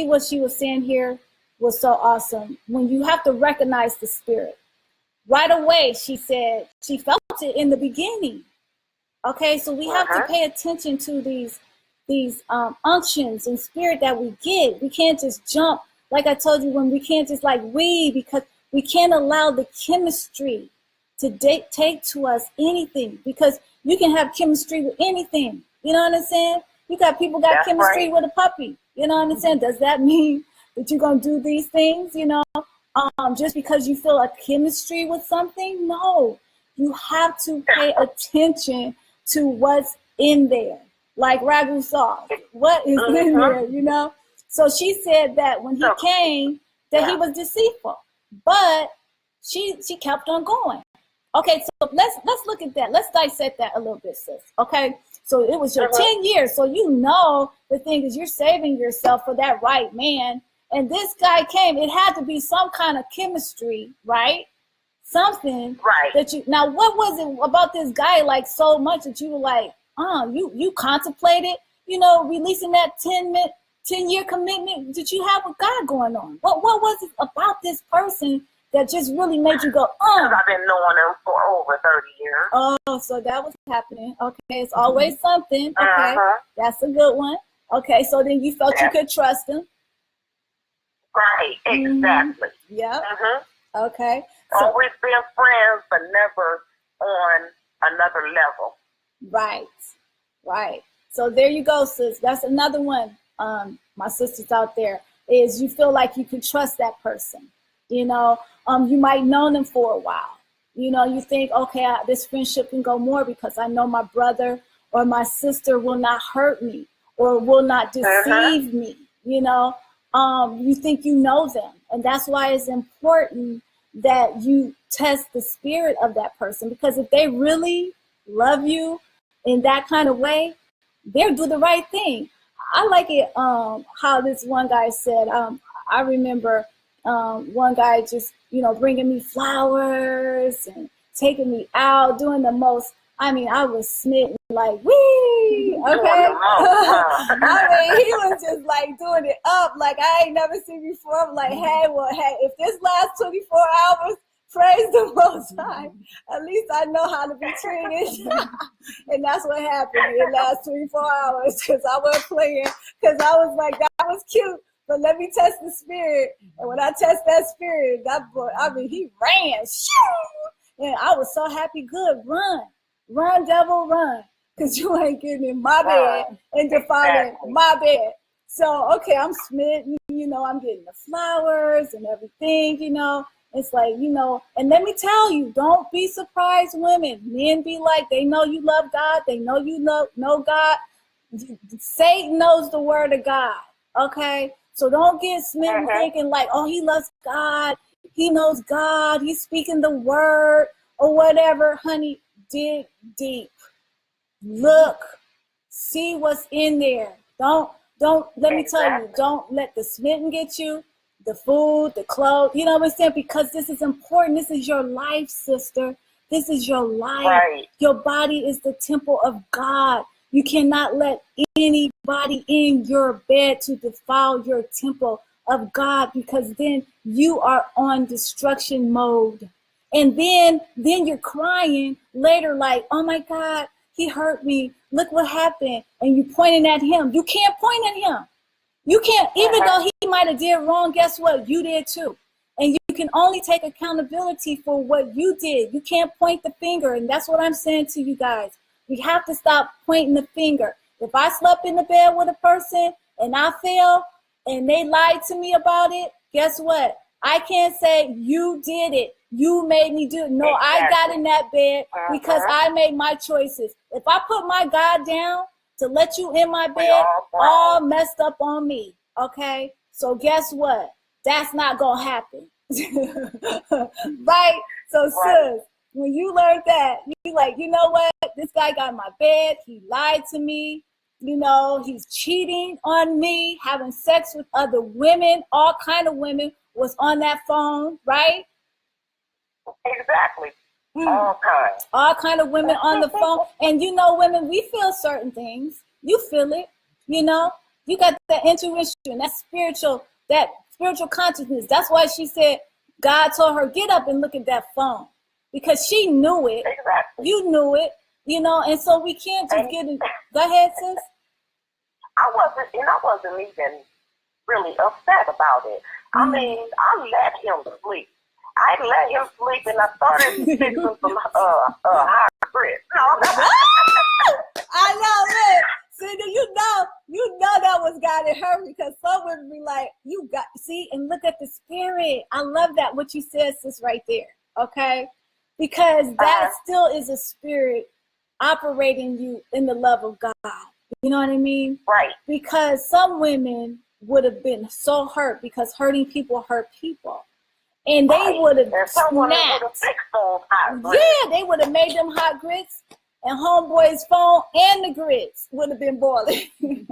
what she was saying here was so awesome. When you have to recognize the Spirit. Right away, she said she felt it in the beginning. Okay, so we have to pay attention to these unctions and spirit that we get. We can't just jump, like I told you, we can't just like read, because we can't allow the chemistry to take to us anything, because you can have chemistry with anything. You know what I'm saying? You got people got chemistry with a puppy. You know what I'm saying? Does that mean that you're going to do these things, you know, just because you feel a chemistry with something? No, you have to pay attention to what's in there. Like ragu sauce, what is in there, you know? So she said that when he came, that he was deceitful, but she kept on going. Okay, so let's look at that. Let's dissect that a little bit, sis. Okay, so it was your 10 years. So you know the thing is you're saving yourself for that right man. And this guy came. It had to be some kind of chemistry, right? Something that you. Now, what was it about this guy like so much that you were like, you contemplated, you know, releasing that 10-year commitment that you have with God going on? What was it about this person that just really made you go, Because I've been knowing him for over 30 years. Oh, so that was happening. Okay, it's always something. Okay, that's a good one. Okay, so then you felt you could trust him. Right, exactly. Yeah. Okay. So, always been friends, but never on another level. Right. So there you go, sis. That's another one. My sisters out there, is you feel like you can trust that person. You know, you might know them for a while. You know, you think, okay, this friendship can go more because I know my brother or my sister will not hurt me or will not deceive me. You know, you think you know them. And that's why it's important that you test the spirit of that person, because if they really love you in that kind of way, they'll do the right thing. I like it how this one guy said, I remember one guy just, you know, bringing me flowers and taking me out, doing the most. I mean, I was smitten, like, wee, okay? I mean, he was just like doing it up like I ain't never seen before. I'm like, hey, if this lasts 24 hours, praise the Most High. At least I know how to be treated. And that's what happened. It lasted 24 hours because I wasn't playing, because I was like, that was cute, but let me test the spirit. And when I test that spirit, that boy, I mean, he ran. Shoo! And I was so happy. Good, run, devil, run, because you ain't getting in my bed and defiling my bed. So, okay, I'm smitten, you know, I'm getting the flowers and everything, you know. It's like, you know, and let me tell you, don't be surprised, women. Men be like, they know you love God. They know you know God. Satan knows the word of God, okay? So don't get smitten thinking like, oh, he loves God. He knows God. He's speaking the word or whatever. Honey, dig deep. Look. See what's in there. Don't let me tell you, don't let the smitten get you, the food, the clothes, you know what I'm saying? Because this is important. This is your life, sister. This is your life. Right. Your body is the temple of God. You cannot let anybody in your bed to defile your temple of God, because then you are on destruction mode. And then you're crying later like, oh my God, he hurt me. Look what happened. And you pointing at him. You can't point at him. You can't, even though he might have did wrong, guess what? You did too. And you can only take accountability for what you did. You can't point the finger. And that's what I'm saying to you guys. We have to stop pointing the finger. If I slept in the bed with a person and I fell and they lied to me about it, guess what? I can't say you did it. You made me do it. No, I got in that bed because I made my choices. If I put my God down to let you in my bed, all messed up on me. Okay? So guess what? That's not going to happen. Right? So sis, when you learn that, you like, you know what? This guy got in my bed. He lied to me. You know, he's cheating on me, having sex with other women, all kind of women was on that phone, right? Exactly. All kinds. All kind of women on the phone. And you know, women, we feel certain things. You feel it, you know? You got that intuition, that spiritual consciousness. That's why she said, God told her, get up and look at that phone. Because she knew it. Exactly. You knew it, you know, and so we can't just get it. Go ahead, sis. I wasn't even really upset about it. I mean, I let him sleep. I let him sleep, and I started fixing some high grits. I know, man. See, you know that was God in her, because some would be like, you got, see, and look at the spirit. I love that, what you said, sis, right there, okay? Because that still is a spirit operating you in the love of God. You know what I mean? Right. Because some women would have been so hurt, because hurting people hurt people. And they would have snapped. Yeah, they would have made them hot grits, and homeboy's phone and the grits would have been boiling. Woo! You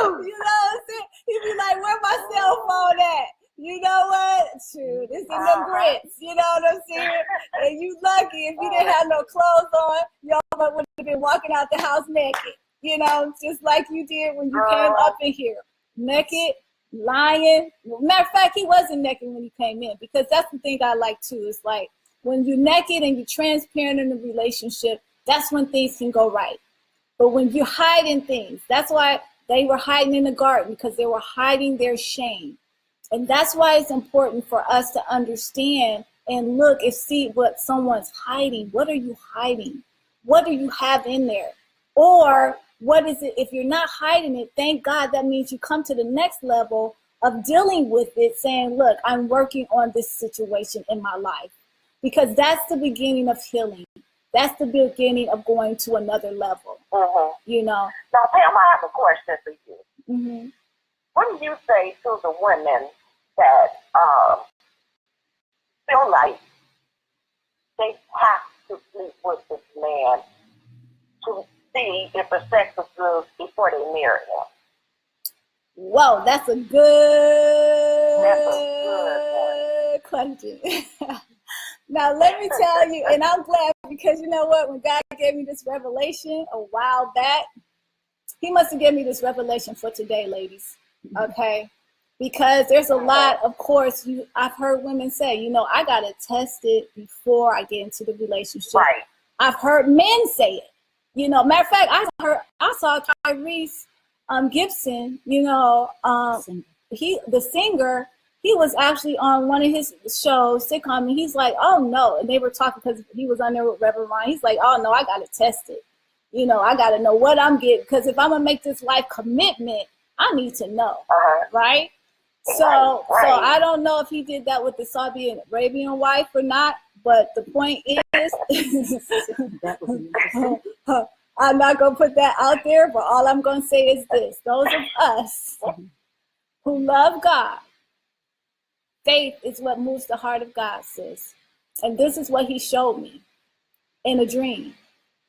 know what I'm saying? He'd be like, where my cell phone at? You know what? Shoot, it's in them grits. You know what I'm saying? And you lucky if you didn't have no clothes on, y'all would have been walking out the house naked. You know, just like you did when you came up in here. Naked, lying. Matter of fact, he wasn't naked when he came in, because that's the thing I like too. It's like when you're naked and you're transparent in a relationship, that's when things can go right. But when you're hiding things, that's why they were hiding in the garden, because they were hiding their shame. And that's why it's important for us to understand and look and see what someone's hiding. What are you hiding? What do you have in there? Or what is it? If you're not hiding it, thank God, that means you come to the next level of dealing with it, saying, look, I'm working on this situation in my life. Because that's the beginning of healing. That's the beginning of going to another level. You know? Now, Pam, I have a question for you. What do you say to the women that feel like they have to sleep with this man to see if the sex is good before they marry him? Whoa, that's a good question. Now, let me tell you, and I'm glad, because you know what? When God gave me this revelation a while back, he must have given me this revelation for today, ladies. Okay? Because there's a lot, of course, I've heard women say, you know, I got to test it before I get into the relationship. Right. I've heard men say it. You know, matter of fact, I saw Tyrese Gibson, you know, the singer, he was actually on one of his shows, sitcom, and he's like, oh no. And they were talking, because he was on there with Reverend Ron. He's like, oh no, I got to test it. You know, I got to know what I'm getting, because if I'm going to make this life commitment, I need to know, right? So Right. so I don't know if he did that with the Saudi Arabian wife or not, but the point is That was interesting. I'm not gonna put that out there, but all I'm gonna say is this: those of us who love God, faith is what moves the heart of God, sis. And this is what he showed me in a dream.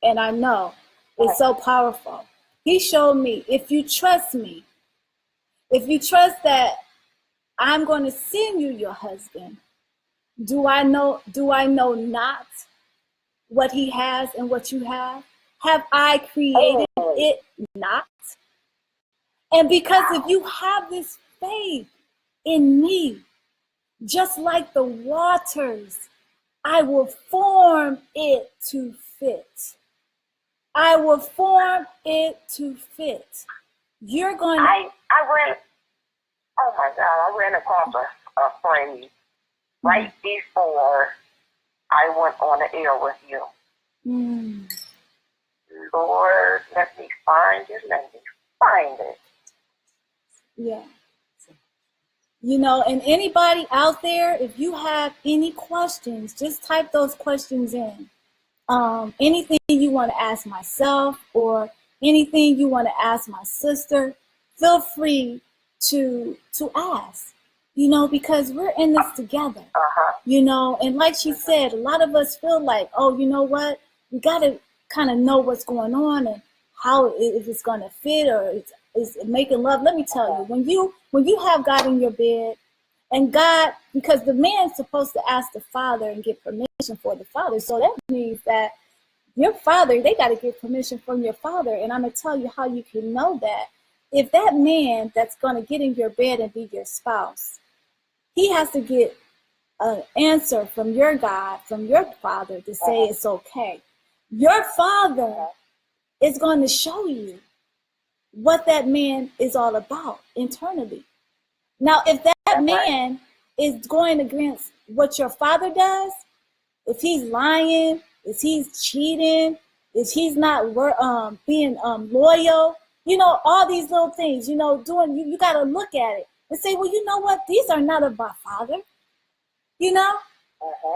And I know it's so powerful. He showed me, if you trust me, if you trust that I'm going to send you your husband, do I know not what he has and what you have? Have I created it not? And because if you have this faith in me, just like the waters, I will form it to fit. I will form it to fit. You're going to... I ran, oh my God, I ran across a phrase right before I went on the air with you. Lord, let me find it, Yeah. You know, and anybody out there, if you have any questions, just type those questions in. Anything you want to ask myself or anything you want to ask my sister, feel free to ask, you know, because we're in this together, you know, and like she said, a lot of us feel like, oh, you know what, we got to kind of know what's going on and how, if it's going to fit or it's making love. Let me tell you, when you have God in your bed, and God, because the man's supposed to ask the father and get permission for the father. So that means that your father, they got to get permission from your father. And I'm going to tell you how you can know that. If that man that's going to get in your bed and be your spouse, he has to get an answer from your God, from your father to say it's okay. Your father is going to show you what that man is all about internally. Now, if that man is going against what your father does, if he's lying, if he's cheating, if he's not being loyal, you know, all these little things, you know, you got to look at it and say, well, you know what? These are not of my father, you know?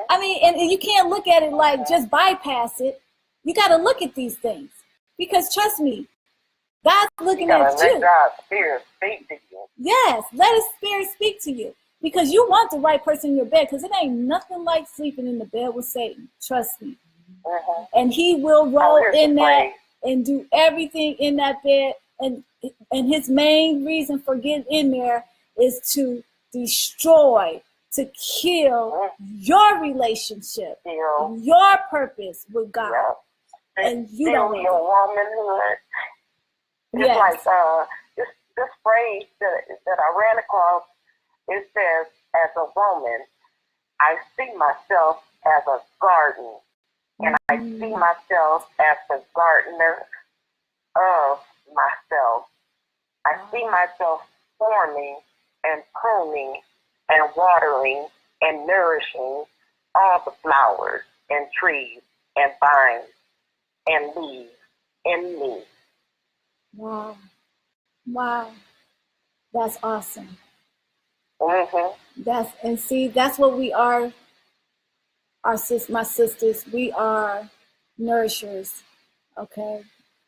I mean, and you can't look at it like just bypass it. You got to look at these things because trust me, God's looking at you. Let God's spirit speak to you. Yes, let his spirit speak to you because you want the right person in your bed because it ain't nothing like sleeping in the bed with Satan. Trust me. And he will roll in that and do everything in that bed. And his main reason for getting in there is to destroy, to kill your relationship, your purpose with God. And you don't your womanhood. It's like this phrase that I ran across, it says, as a woman, I see myself as a garden, and I see myself as the gardener of myself. I see myself forming and pruning and watering and nourishing all the flowers and trees and vines and leaves in me. Wow. That's awesome. Mm-hmm. That's what we are. My sisters, we are nourishers. Okay,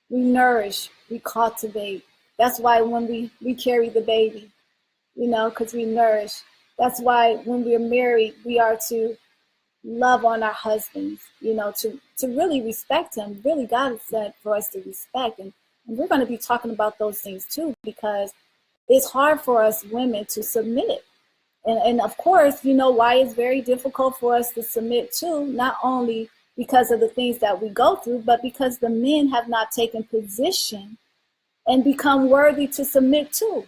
we nourish, we cultivate. That's why when we carry the baby, you know, because we nourish. That's why when we're married, we are to love on our husbands, you know, to really respect him. Really, God has said for us to respect, and we're going to be talking about those things too, because it's hard for us women to submit. And of course, you know why it's very difficult for us to submit to, not only because of the things that we go through, but because the men have not taken position and become worthy to submit to.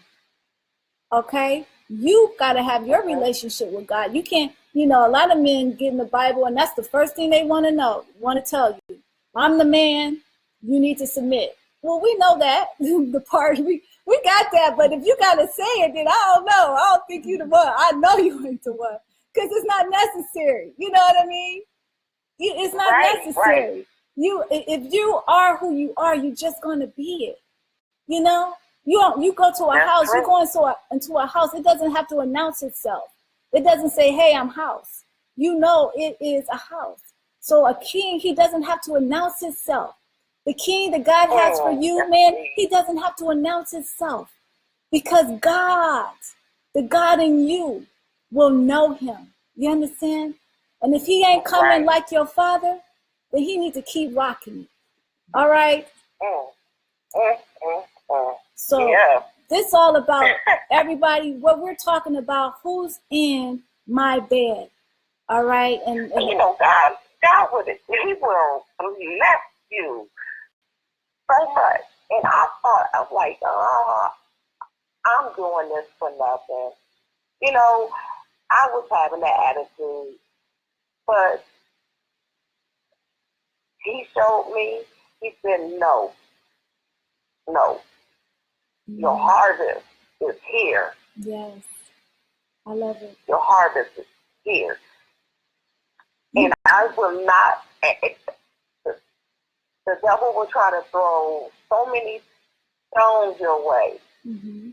Okay? You got to have your relationship with God. You can't, you know, a lot of men get in the Bible and that's the first thing they want to know, want to tell you. I'm the man, you need to submit. Well, we know that, the part, we got that, but if you got to say it, then I don't know. I don't think you the one. I know you ain't the one because it's not necessary. You know what I mean? It's not necessary. If you are who you are, you're just going to be it. You know? You go to a That's house, true. you go into a house, it doesn't have to announce itself. It doesn't say, hey, I'm house. You know it is a house. So a king, he doesn't have to announce himself. The king that God has for you, man, he doesn't have to announce himself. Because God, the God in you, will know him. You understand? And if he ain't coming like your father, then he needs to keep rocking it. All right? So this all about everybody, what we're talking about, who's in my bed. All right? And you know, God will bless you so much. And I thought, I was like, I'm doing this for nothing. You know, I was having that attitude, but he showed me, he said, no, your harvest is here. Yes, I love it. Your harvest is here. And I will not, the devil will try to throw so many stones your way. Mm-hmm.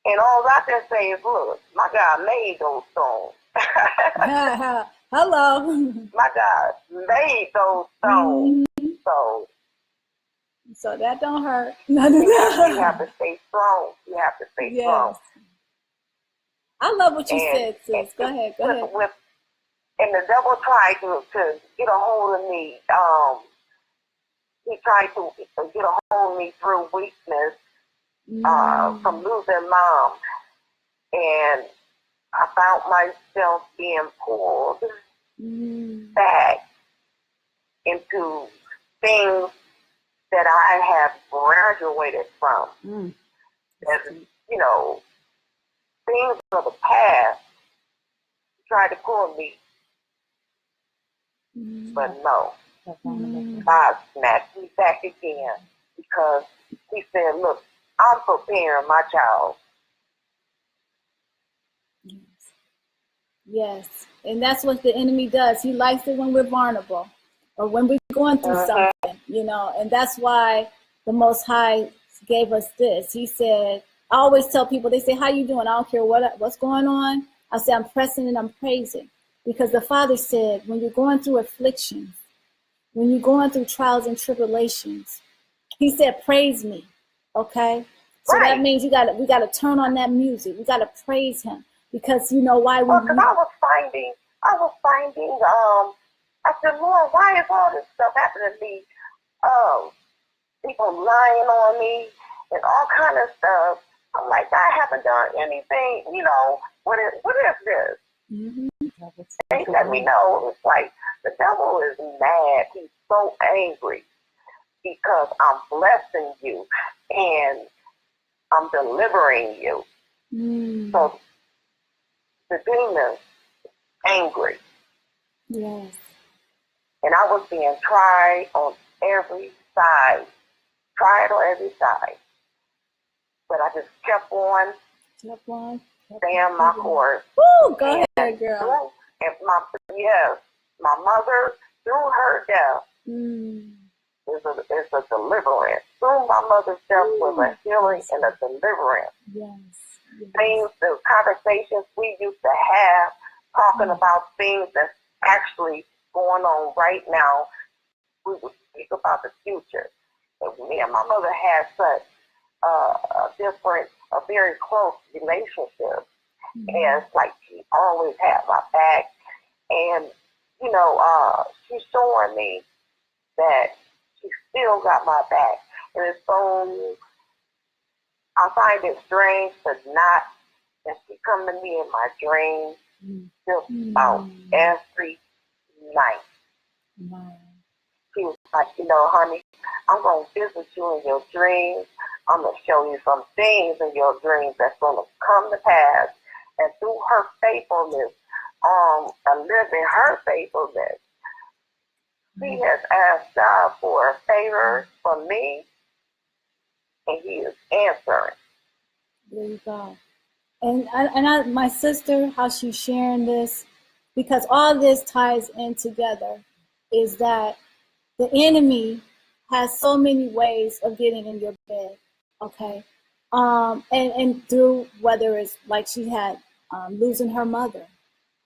And all I can say is, look, my God made those stones. Hello. My God made those stones. Mm-hmm. So that don't hurt. You have to stay strong. You have to stay strong. I love what you said, sis. Go ahead. And the devil tried to get a hold of me. He tried to get a hold of me through weakness, from losing mom. And I found myself being pulled back into things that I have graduated from. And, you know, things of the past tried to pull me. But no, God snatched me back again because he said, look, I'm preparing my child. Yes, and that's what the enemy does. He likes it when we're vulnerable or when we're going through something, you know, and that's why the Most High gave us this. He said, I always tell people, they say, how you doing? I don't care what's going on. I say, I'm pressing and I'm praising. Because the Father said, when you're going through afflictions, when you're going through trials and tribulations, he said, praise me, okay? So that means we gotta turn on that music. We gotta praise him. Because you know why? Well, because I was finding, I said, Lord, why is all this stuff happening to me? People lying on me and all kind of stuff. I'm like, I haven't done anything, you know, what is this? And he let me know, it's like, the devil is mad. He's so angry because I'm blessing you and I'm delivering you. So the demon angry. Yes. And I was being tried on every side. But I just kept on staying my course. Woo, go ahead, girl. My mother, through her death, is a deliverance. Through my mother's death was a healing and a deliverance. Yes. Things, the conversations we used to have, talking about things that's actually going on right now, we would speak about the future. But me and my mother had such a very close relationship. And it's like she always had my back. And, you know, she's showing me that she still got my back. And it's so, I find it strange to not, that she come to me in my dreams just about every night. She was like, you know, honey, I'm going to visit you in your dreams. I'm going to show you some things in your dreams that's going to come to pass. And through her faithfulness, and living her faithfulness, she has asked God for a favor from me, and he is answering. There you go. And my sister, how she's sharing this, because all this ties in together, is that the enemy has so many ways of getting in your bed. Okay. And through, whether it's like she had losing her mother.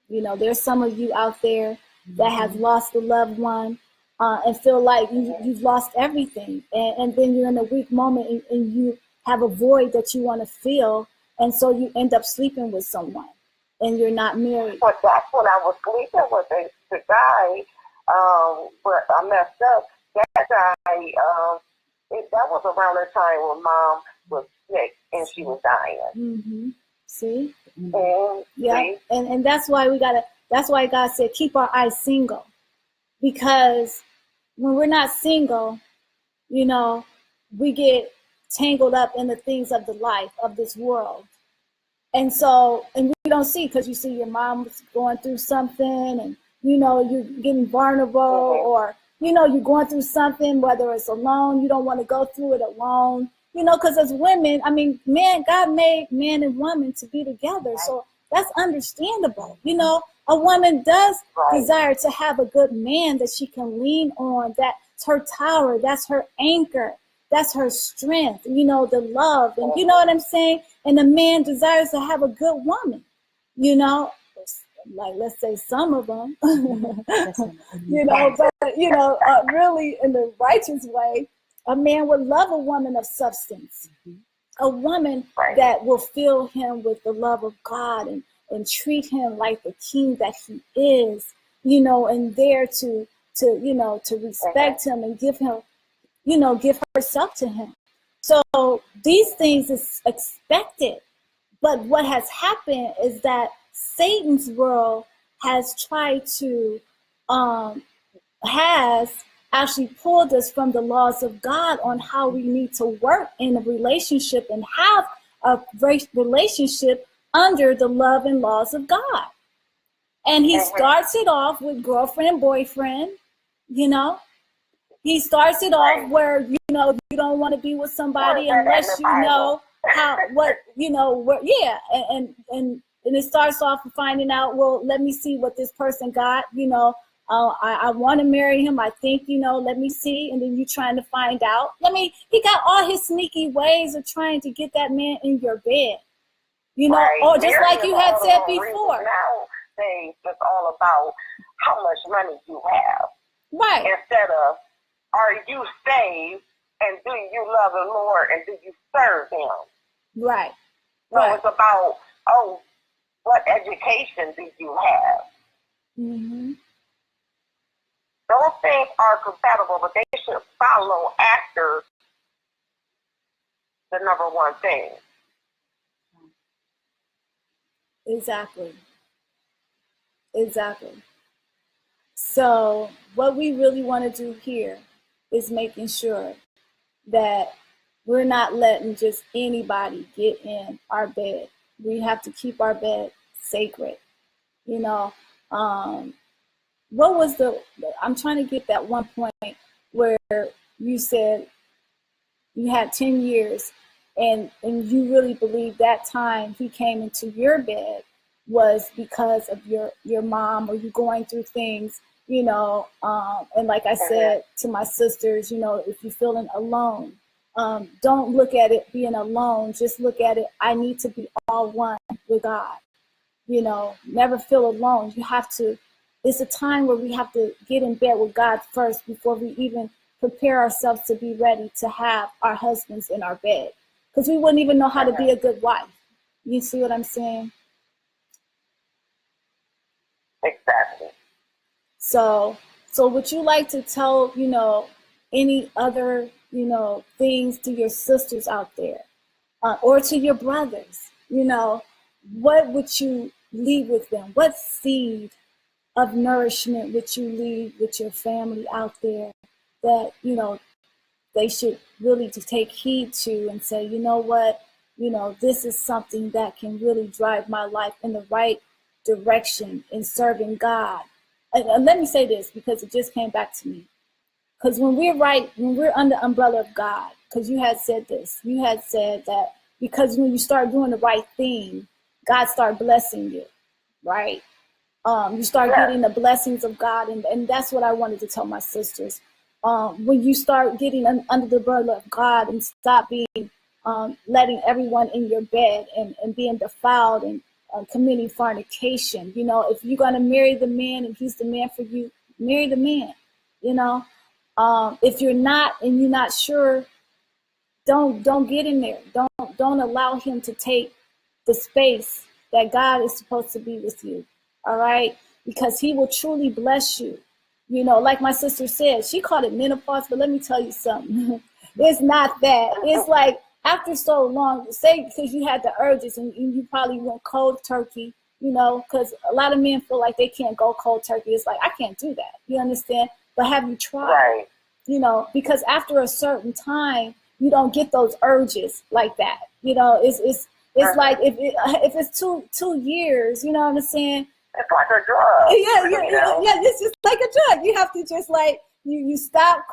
You know, there's some of you out there that have lost a loved one and feel like you've lost everything. And then you're in a weak moment and you have a void that you want to fill. And so you end up sleeping with someone and you're not married. But that's when I was sleeping with the guy, but I messed up. That guy, that was around the time when Mom was sick and she was dying. Mm-hmm. See? Mm-hmm. Yeah. And that's why that's why God said, keep our eyes single. Because when we're not single, you know, we get tangled up in the things of the life of this world. And so, and we don't see, because you see your mom's going through something and, you know, you're getting vulnerable or, you know, you're going through something, whether it's alone, you don't want to go through it alone, you know, because as women, I mean, God made man and woman to be together. So that's understandable. You know, a woman does desire to have a good man that she can lean on. That's her tower. That's her anchor. That's her strength, you know, the love. And you know what I'm saying? And the man desires to have a good woman, you know, like, let's say some of them, you know, but, you know, really in the righteous way, a man would love a woman of substance, a woman that will fill him with the love of God and treat him like the king that he is, you know, and there to you know, to respect him and give him, you know, give herself to him. So these things is expected. But what has happened is that Satan's world has tried to, has actually pulled us from the laws of God on how we need to work in a relationship and have a relationship under the love and laws of God. And he starts it off with girlfriend and boyfriend, you know. He starts it off where, you know, you don't want to be with somebody unless you know how, what, you know, where, and it starts off with finding out, well, let me see what this person got, you know, I want to marry him, I think, you know, let me see, and then you trying to find out. I mean, he got all his sneaky ways of trying to get that man in your bed, you know, or just like you had said before. Nowadays, it's all about how much money you have. Right. Instead of, are you saved, and do you love the Lord, and do you serve him? Right. So it's about, what education do you have? Mm-hmm. Those things are compatible, but they should follow after the number one thing. Exactly. So what we really want to do here is making sure that we're not letting just anybody get in our bed. We have to keep our bed sacred. You know, what was I'm trying to get that one point where you said you had 10 years and you really believe that time he came into your bed was because of your mom, or you going through things, you know, and like I said to my sisters, you know, if you're feeling alone, don't look at it being alone, just look at it, I need to be all one with God, you know, never feel alone. You have to, it's a time where we have to get in bed with God first before we even prepare ourselves to be ready to have our husbands in our bed, because we wouldn't even know how to be a good wife. You see what I'm saying? Exactly. So would you like to tell, you know, any other, you know, things to your sisters out there, or to your brothers? You know, what would you leave with them? What seed of nourishment would you leave with your family out there that, you know, they should really to take heed to and say, you know what, you know, this is something that can really drive my life in the right direction in serving God. And let me say this because it just came back to me. Because when we're under the umbrella of God, because you had said this, you had said that because when you start doing the right thing, God start blessing you, right? You start getting the blessings of God, and that's what I wanted to tell my sisters. When you start getting under the umbrella of God and stop being letting everyone in your bed and being defiled and committing fornication. You know, if you're going to marry the man and he's the man for you, marry the man. You know, if you're not and you're not sure, don't get in there. Don't allow him to take the space that God is supposed to be with you. All right, because he will truly bless you. You know, like my sister said, she called it menopause, but let me tell you something. It's not that. It's like after so long, say because you had the urges and you probably went cold turkey, you know, because a lot of men feel like they can't go cold turkey. It's like, I can't do that. You understand? But have you tried? Right. You know, because after a certain time, you don't get those urges like that. You know, it's like if it's two years, you know what I'm saying? It's like a drug. Yeah. It's just like a drug. You have to just like you stop,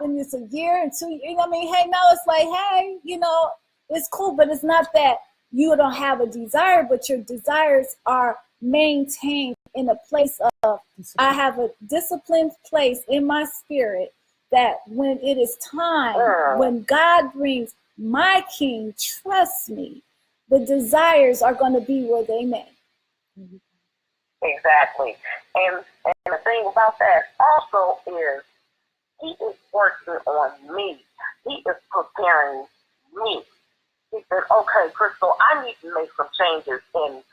and it's a year and 2 years. You know what I mean? Hey, now it's like, hey, you know, it's cool, but it's not that you don't have a desire, but your desires are maintained in a place of I have a disciplined place in my spirit that when it is time, when God brings my king, trust me, the desires are going to be where they may. Exactly. And the thing about that also is he is working on me. He is preparing me. He said, okay, Crystal, I need to make some changes in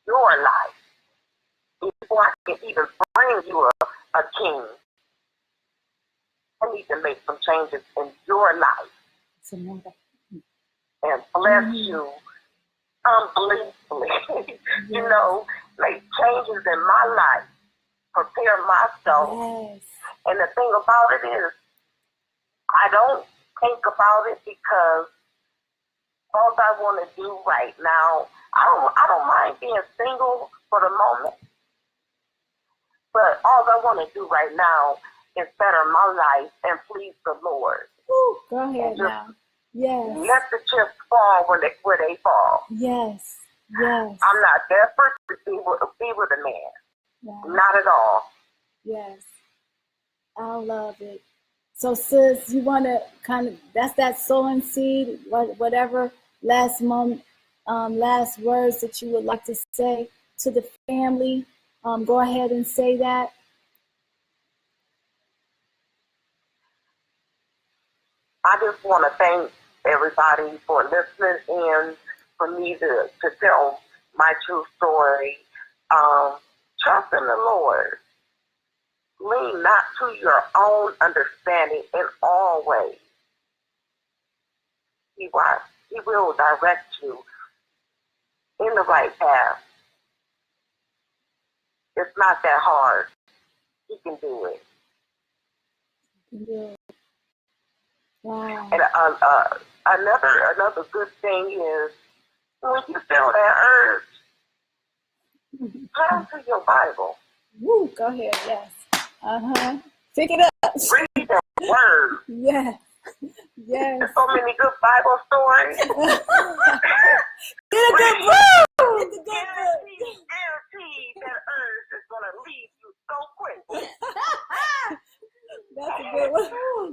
your life before I can even bring you a king. I need to make some changes in your life and bless you unbelievably. You know, make changes in my life, prepare myself. Yes. And the thing about it is, I don't think about it because all I want to do right now, I don't mind being single for the moment, but all I want to do right now is better my life and please the Lord. Ooh, go ahead now. Yes. Let the chips fall where they fall. Yes. I'm not desperate to be with a man. Yes. Not at all. Yes. I love it. So, sis, you want to that's that sowing seed, whatever last words that you would like to say to the family, go ahead and say that. I just want to thank everybody for listening in, for me to tell my true story. Trust in the Lord. Lean not to your own understanding in all ways. He will direct you in the right path. It's not that hard. He can do it. Yeah. Wow. And another good thing is when you feel that urge, turn to your Bible. Woo, go ahead. Yes. Pick it up. Read the word. Yes. Yes. There's so many good Bible stories. Get a good book. Get the good book. Guaranteed that urge is going to leave you so quick. That's a good one.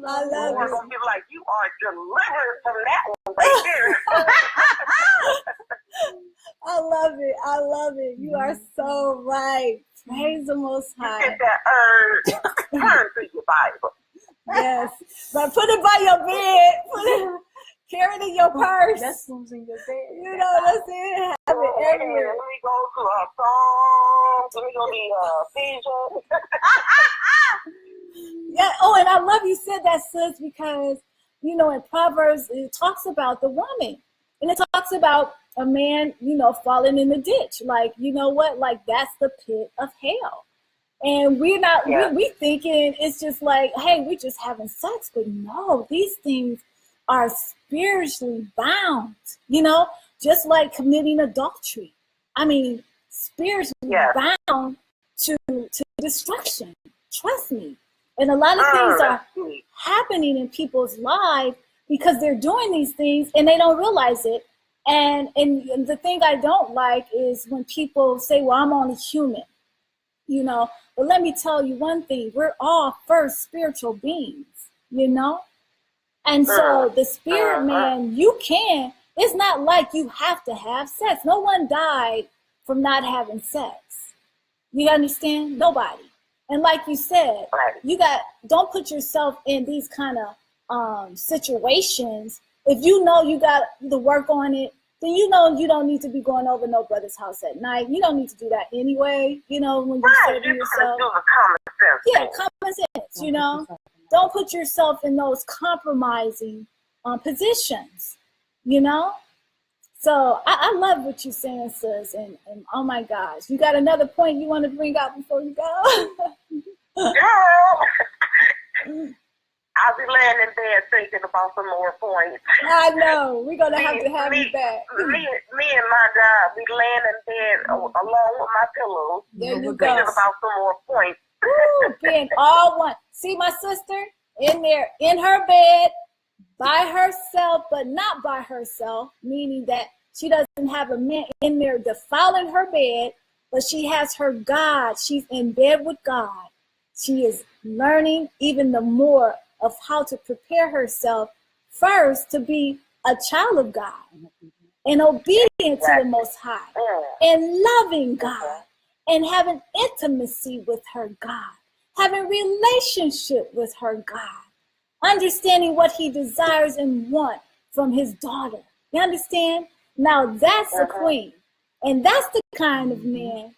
I love it. We're going to be like, you are delivered from that one right there. I love it. I love it. You are so right. Praise the Most High. You get that urge, turn to your Bible. Yes. But put it by your bed. Carry it in your purse. That's who's in your bed. You know, that's it. Have it everywhere. Let me go to a song. Let me go to Ephesians. Yeah. Oh, and I love you said that, sis, because, you know, in Proverbs, it talks about the woman. And it talks about a man, you know, falling in the ditch. Like, you know what? Like, that's the pit of hell. And we're not, we thinking it's just like, hey, we're just having sex. But no, these things are spiritually bound, you know, just like committing adultery. I mean, spiritually bound to destruction. Trust me. And a lot of things are happening in people's lives because they're doing these things and they don't realize it. And the thing I don't like is when people say, well, I'm only human, you know. But let me tell you one thing. We're all first spiritual beings, you know. And so the spirit man, you can, it's not like you have to have sex. No one died from not having sex. You understand? Nobody. And like you said, don't put yourself in these kind of situations. If you know you got to work on it, then you know you don't need to be going over no brother's house at night. You don't need to do that anyway. You know, when you say to yourself, common sense, you know. Don't put yourself in those compromising positions, you know. So I love what you're saying, sis, and oh my gosh, you got another point you want to bring out before you go? I'll be laying in bed thinking about some more points. I know. We're going to have you back. Me and my God, we laying in bed along with my pillows. There you go. Thinking about some more points. Woo, being all one. See my sister in there, in her bed, by herself, but not by herself, meaning that she doesn't have a man in there defiling her bed, but she has her God. She's in bed with God. She is learning even the more of how to prepare herself first to be a child of God and obedient to the Most High and loving God and having intimacy with her God, having relationship with her God, understanding what he desires and wants from his daughter. You understand? Now that's a queen. And that's the kind of man,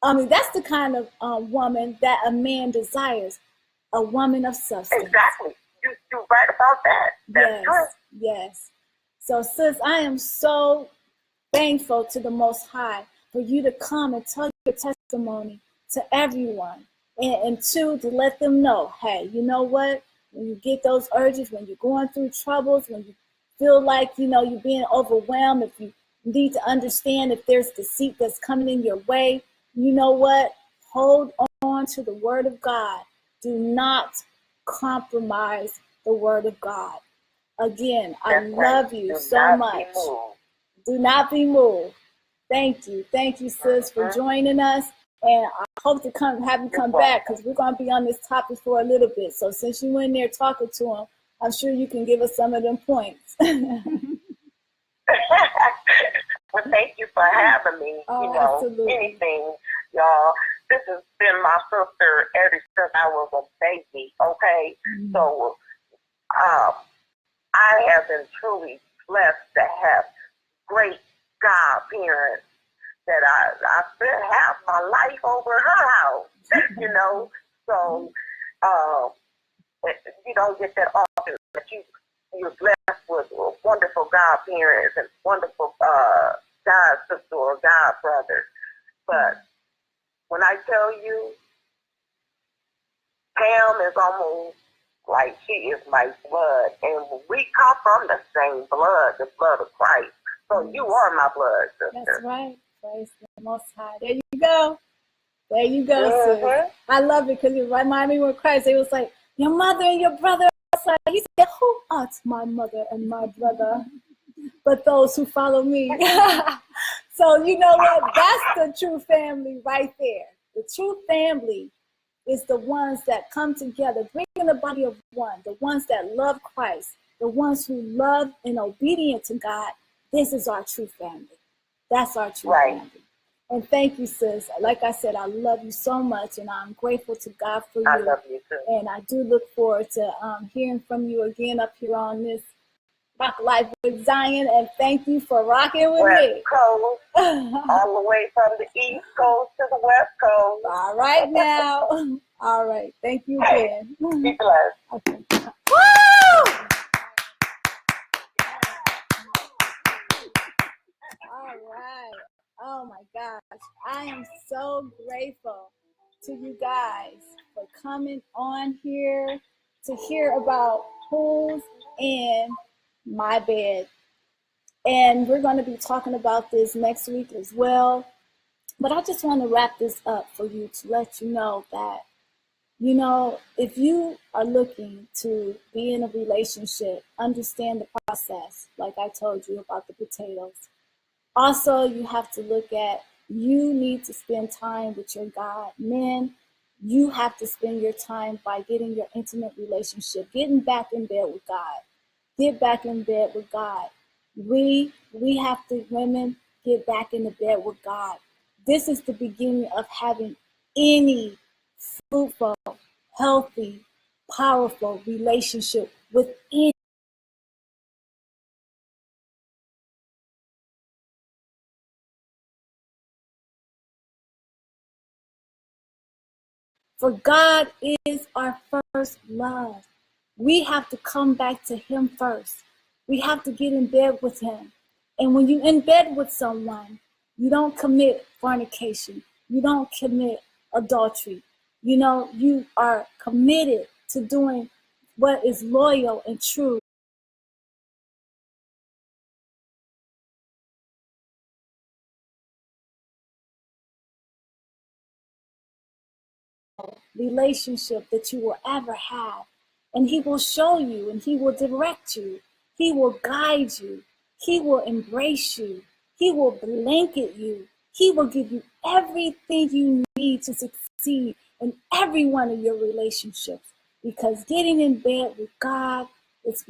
that's the kind of woman that a man desires. A woman of substance. Exactly. You're right about that. That's true. Yes. So, sis, I am so thankful to the Most High for you to come and tell your testimony to everyone. And two, to let them know, hey, you know what? When you get those urges, when you're going through troubles, when you feel like, you know, you're being overwhelmed, if you need to understand if there's deceit that's coming in your way, you know what? Hold on to the word of God. Do not compromise the word of God. Again, I love you so much. Do not be moved. Thank you. Thank you, sis, for joining us. And I hope to have you come back because we're going to be on this topic for a little bit. So since you were in there talking to him, I'm sure you can give us some of them points. Well, thank you for having me. Absolutely. Anything, y'all. This has been my sister ever since I was a baby, okay? So I have been truly blessed to have great God parents that I spent half my life over her house, you know? So you don't get that often, but you're blessed with wonderful God parents and wonderful God sister or God brother. But when I tell you, Pam is almost like she is my blood, and we come from the same blood, the blood of Christ. So you are my blood, sister. That's right. Praise the Most High. There you go. There you go, sis. I love it because it reminded me when Christ, it was like, your mother and your brother are outside. He said, who art my mother and my brother? But those who follow me. So you know what? That's the true family right there. The true family is the ones that come together, bringing the body of one, the ones that love Christ, the ones who love and obedient to God. This is our true family. That's our true family. And thank you, sis. Like I said, I love you so much, and I'm grateful to God for you. I love you too. And I do look forward to hearing from you again up here on this Rock Life with Zion, and thank you for rocking with me. West Coast, all the way from the East Coast to the West Coast. All right now. All right. Thank you again. Be blessed. Okay. Woo! All right. Oh my gosh. I am so grateful to you guys for coming on here to hear about who's in my bed. And we're going to be talking about this next week as well. But I just want to wrap this up for you to let you know that, you know, if you are looking to be in a relationship, understand the process, like I told you about the potatoes. Also, you have to look at, you need to spend time with your God. Men, you have to spend your time by getting your intimate relationship, getting back in bed with God. Get back in bed with God. We have to, women, get back in the bed with God. This is the beginning of having any fruitful, healthy, powerful relationship with any. For God is our first love. We have to come back to him first. We have to get in bed with him. And when you're in bed with someone, you don't commit fornication. You don't commit adultery. You know, you are committed to doing what is loyal and true. Relationship that you will ever have. And he will show you and he will direct you. He will guide you. He will embrace you. He will blanket you. He will give you everything you need to succeed in every one of your relationships. Because getting in bed with God is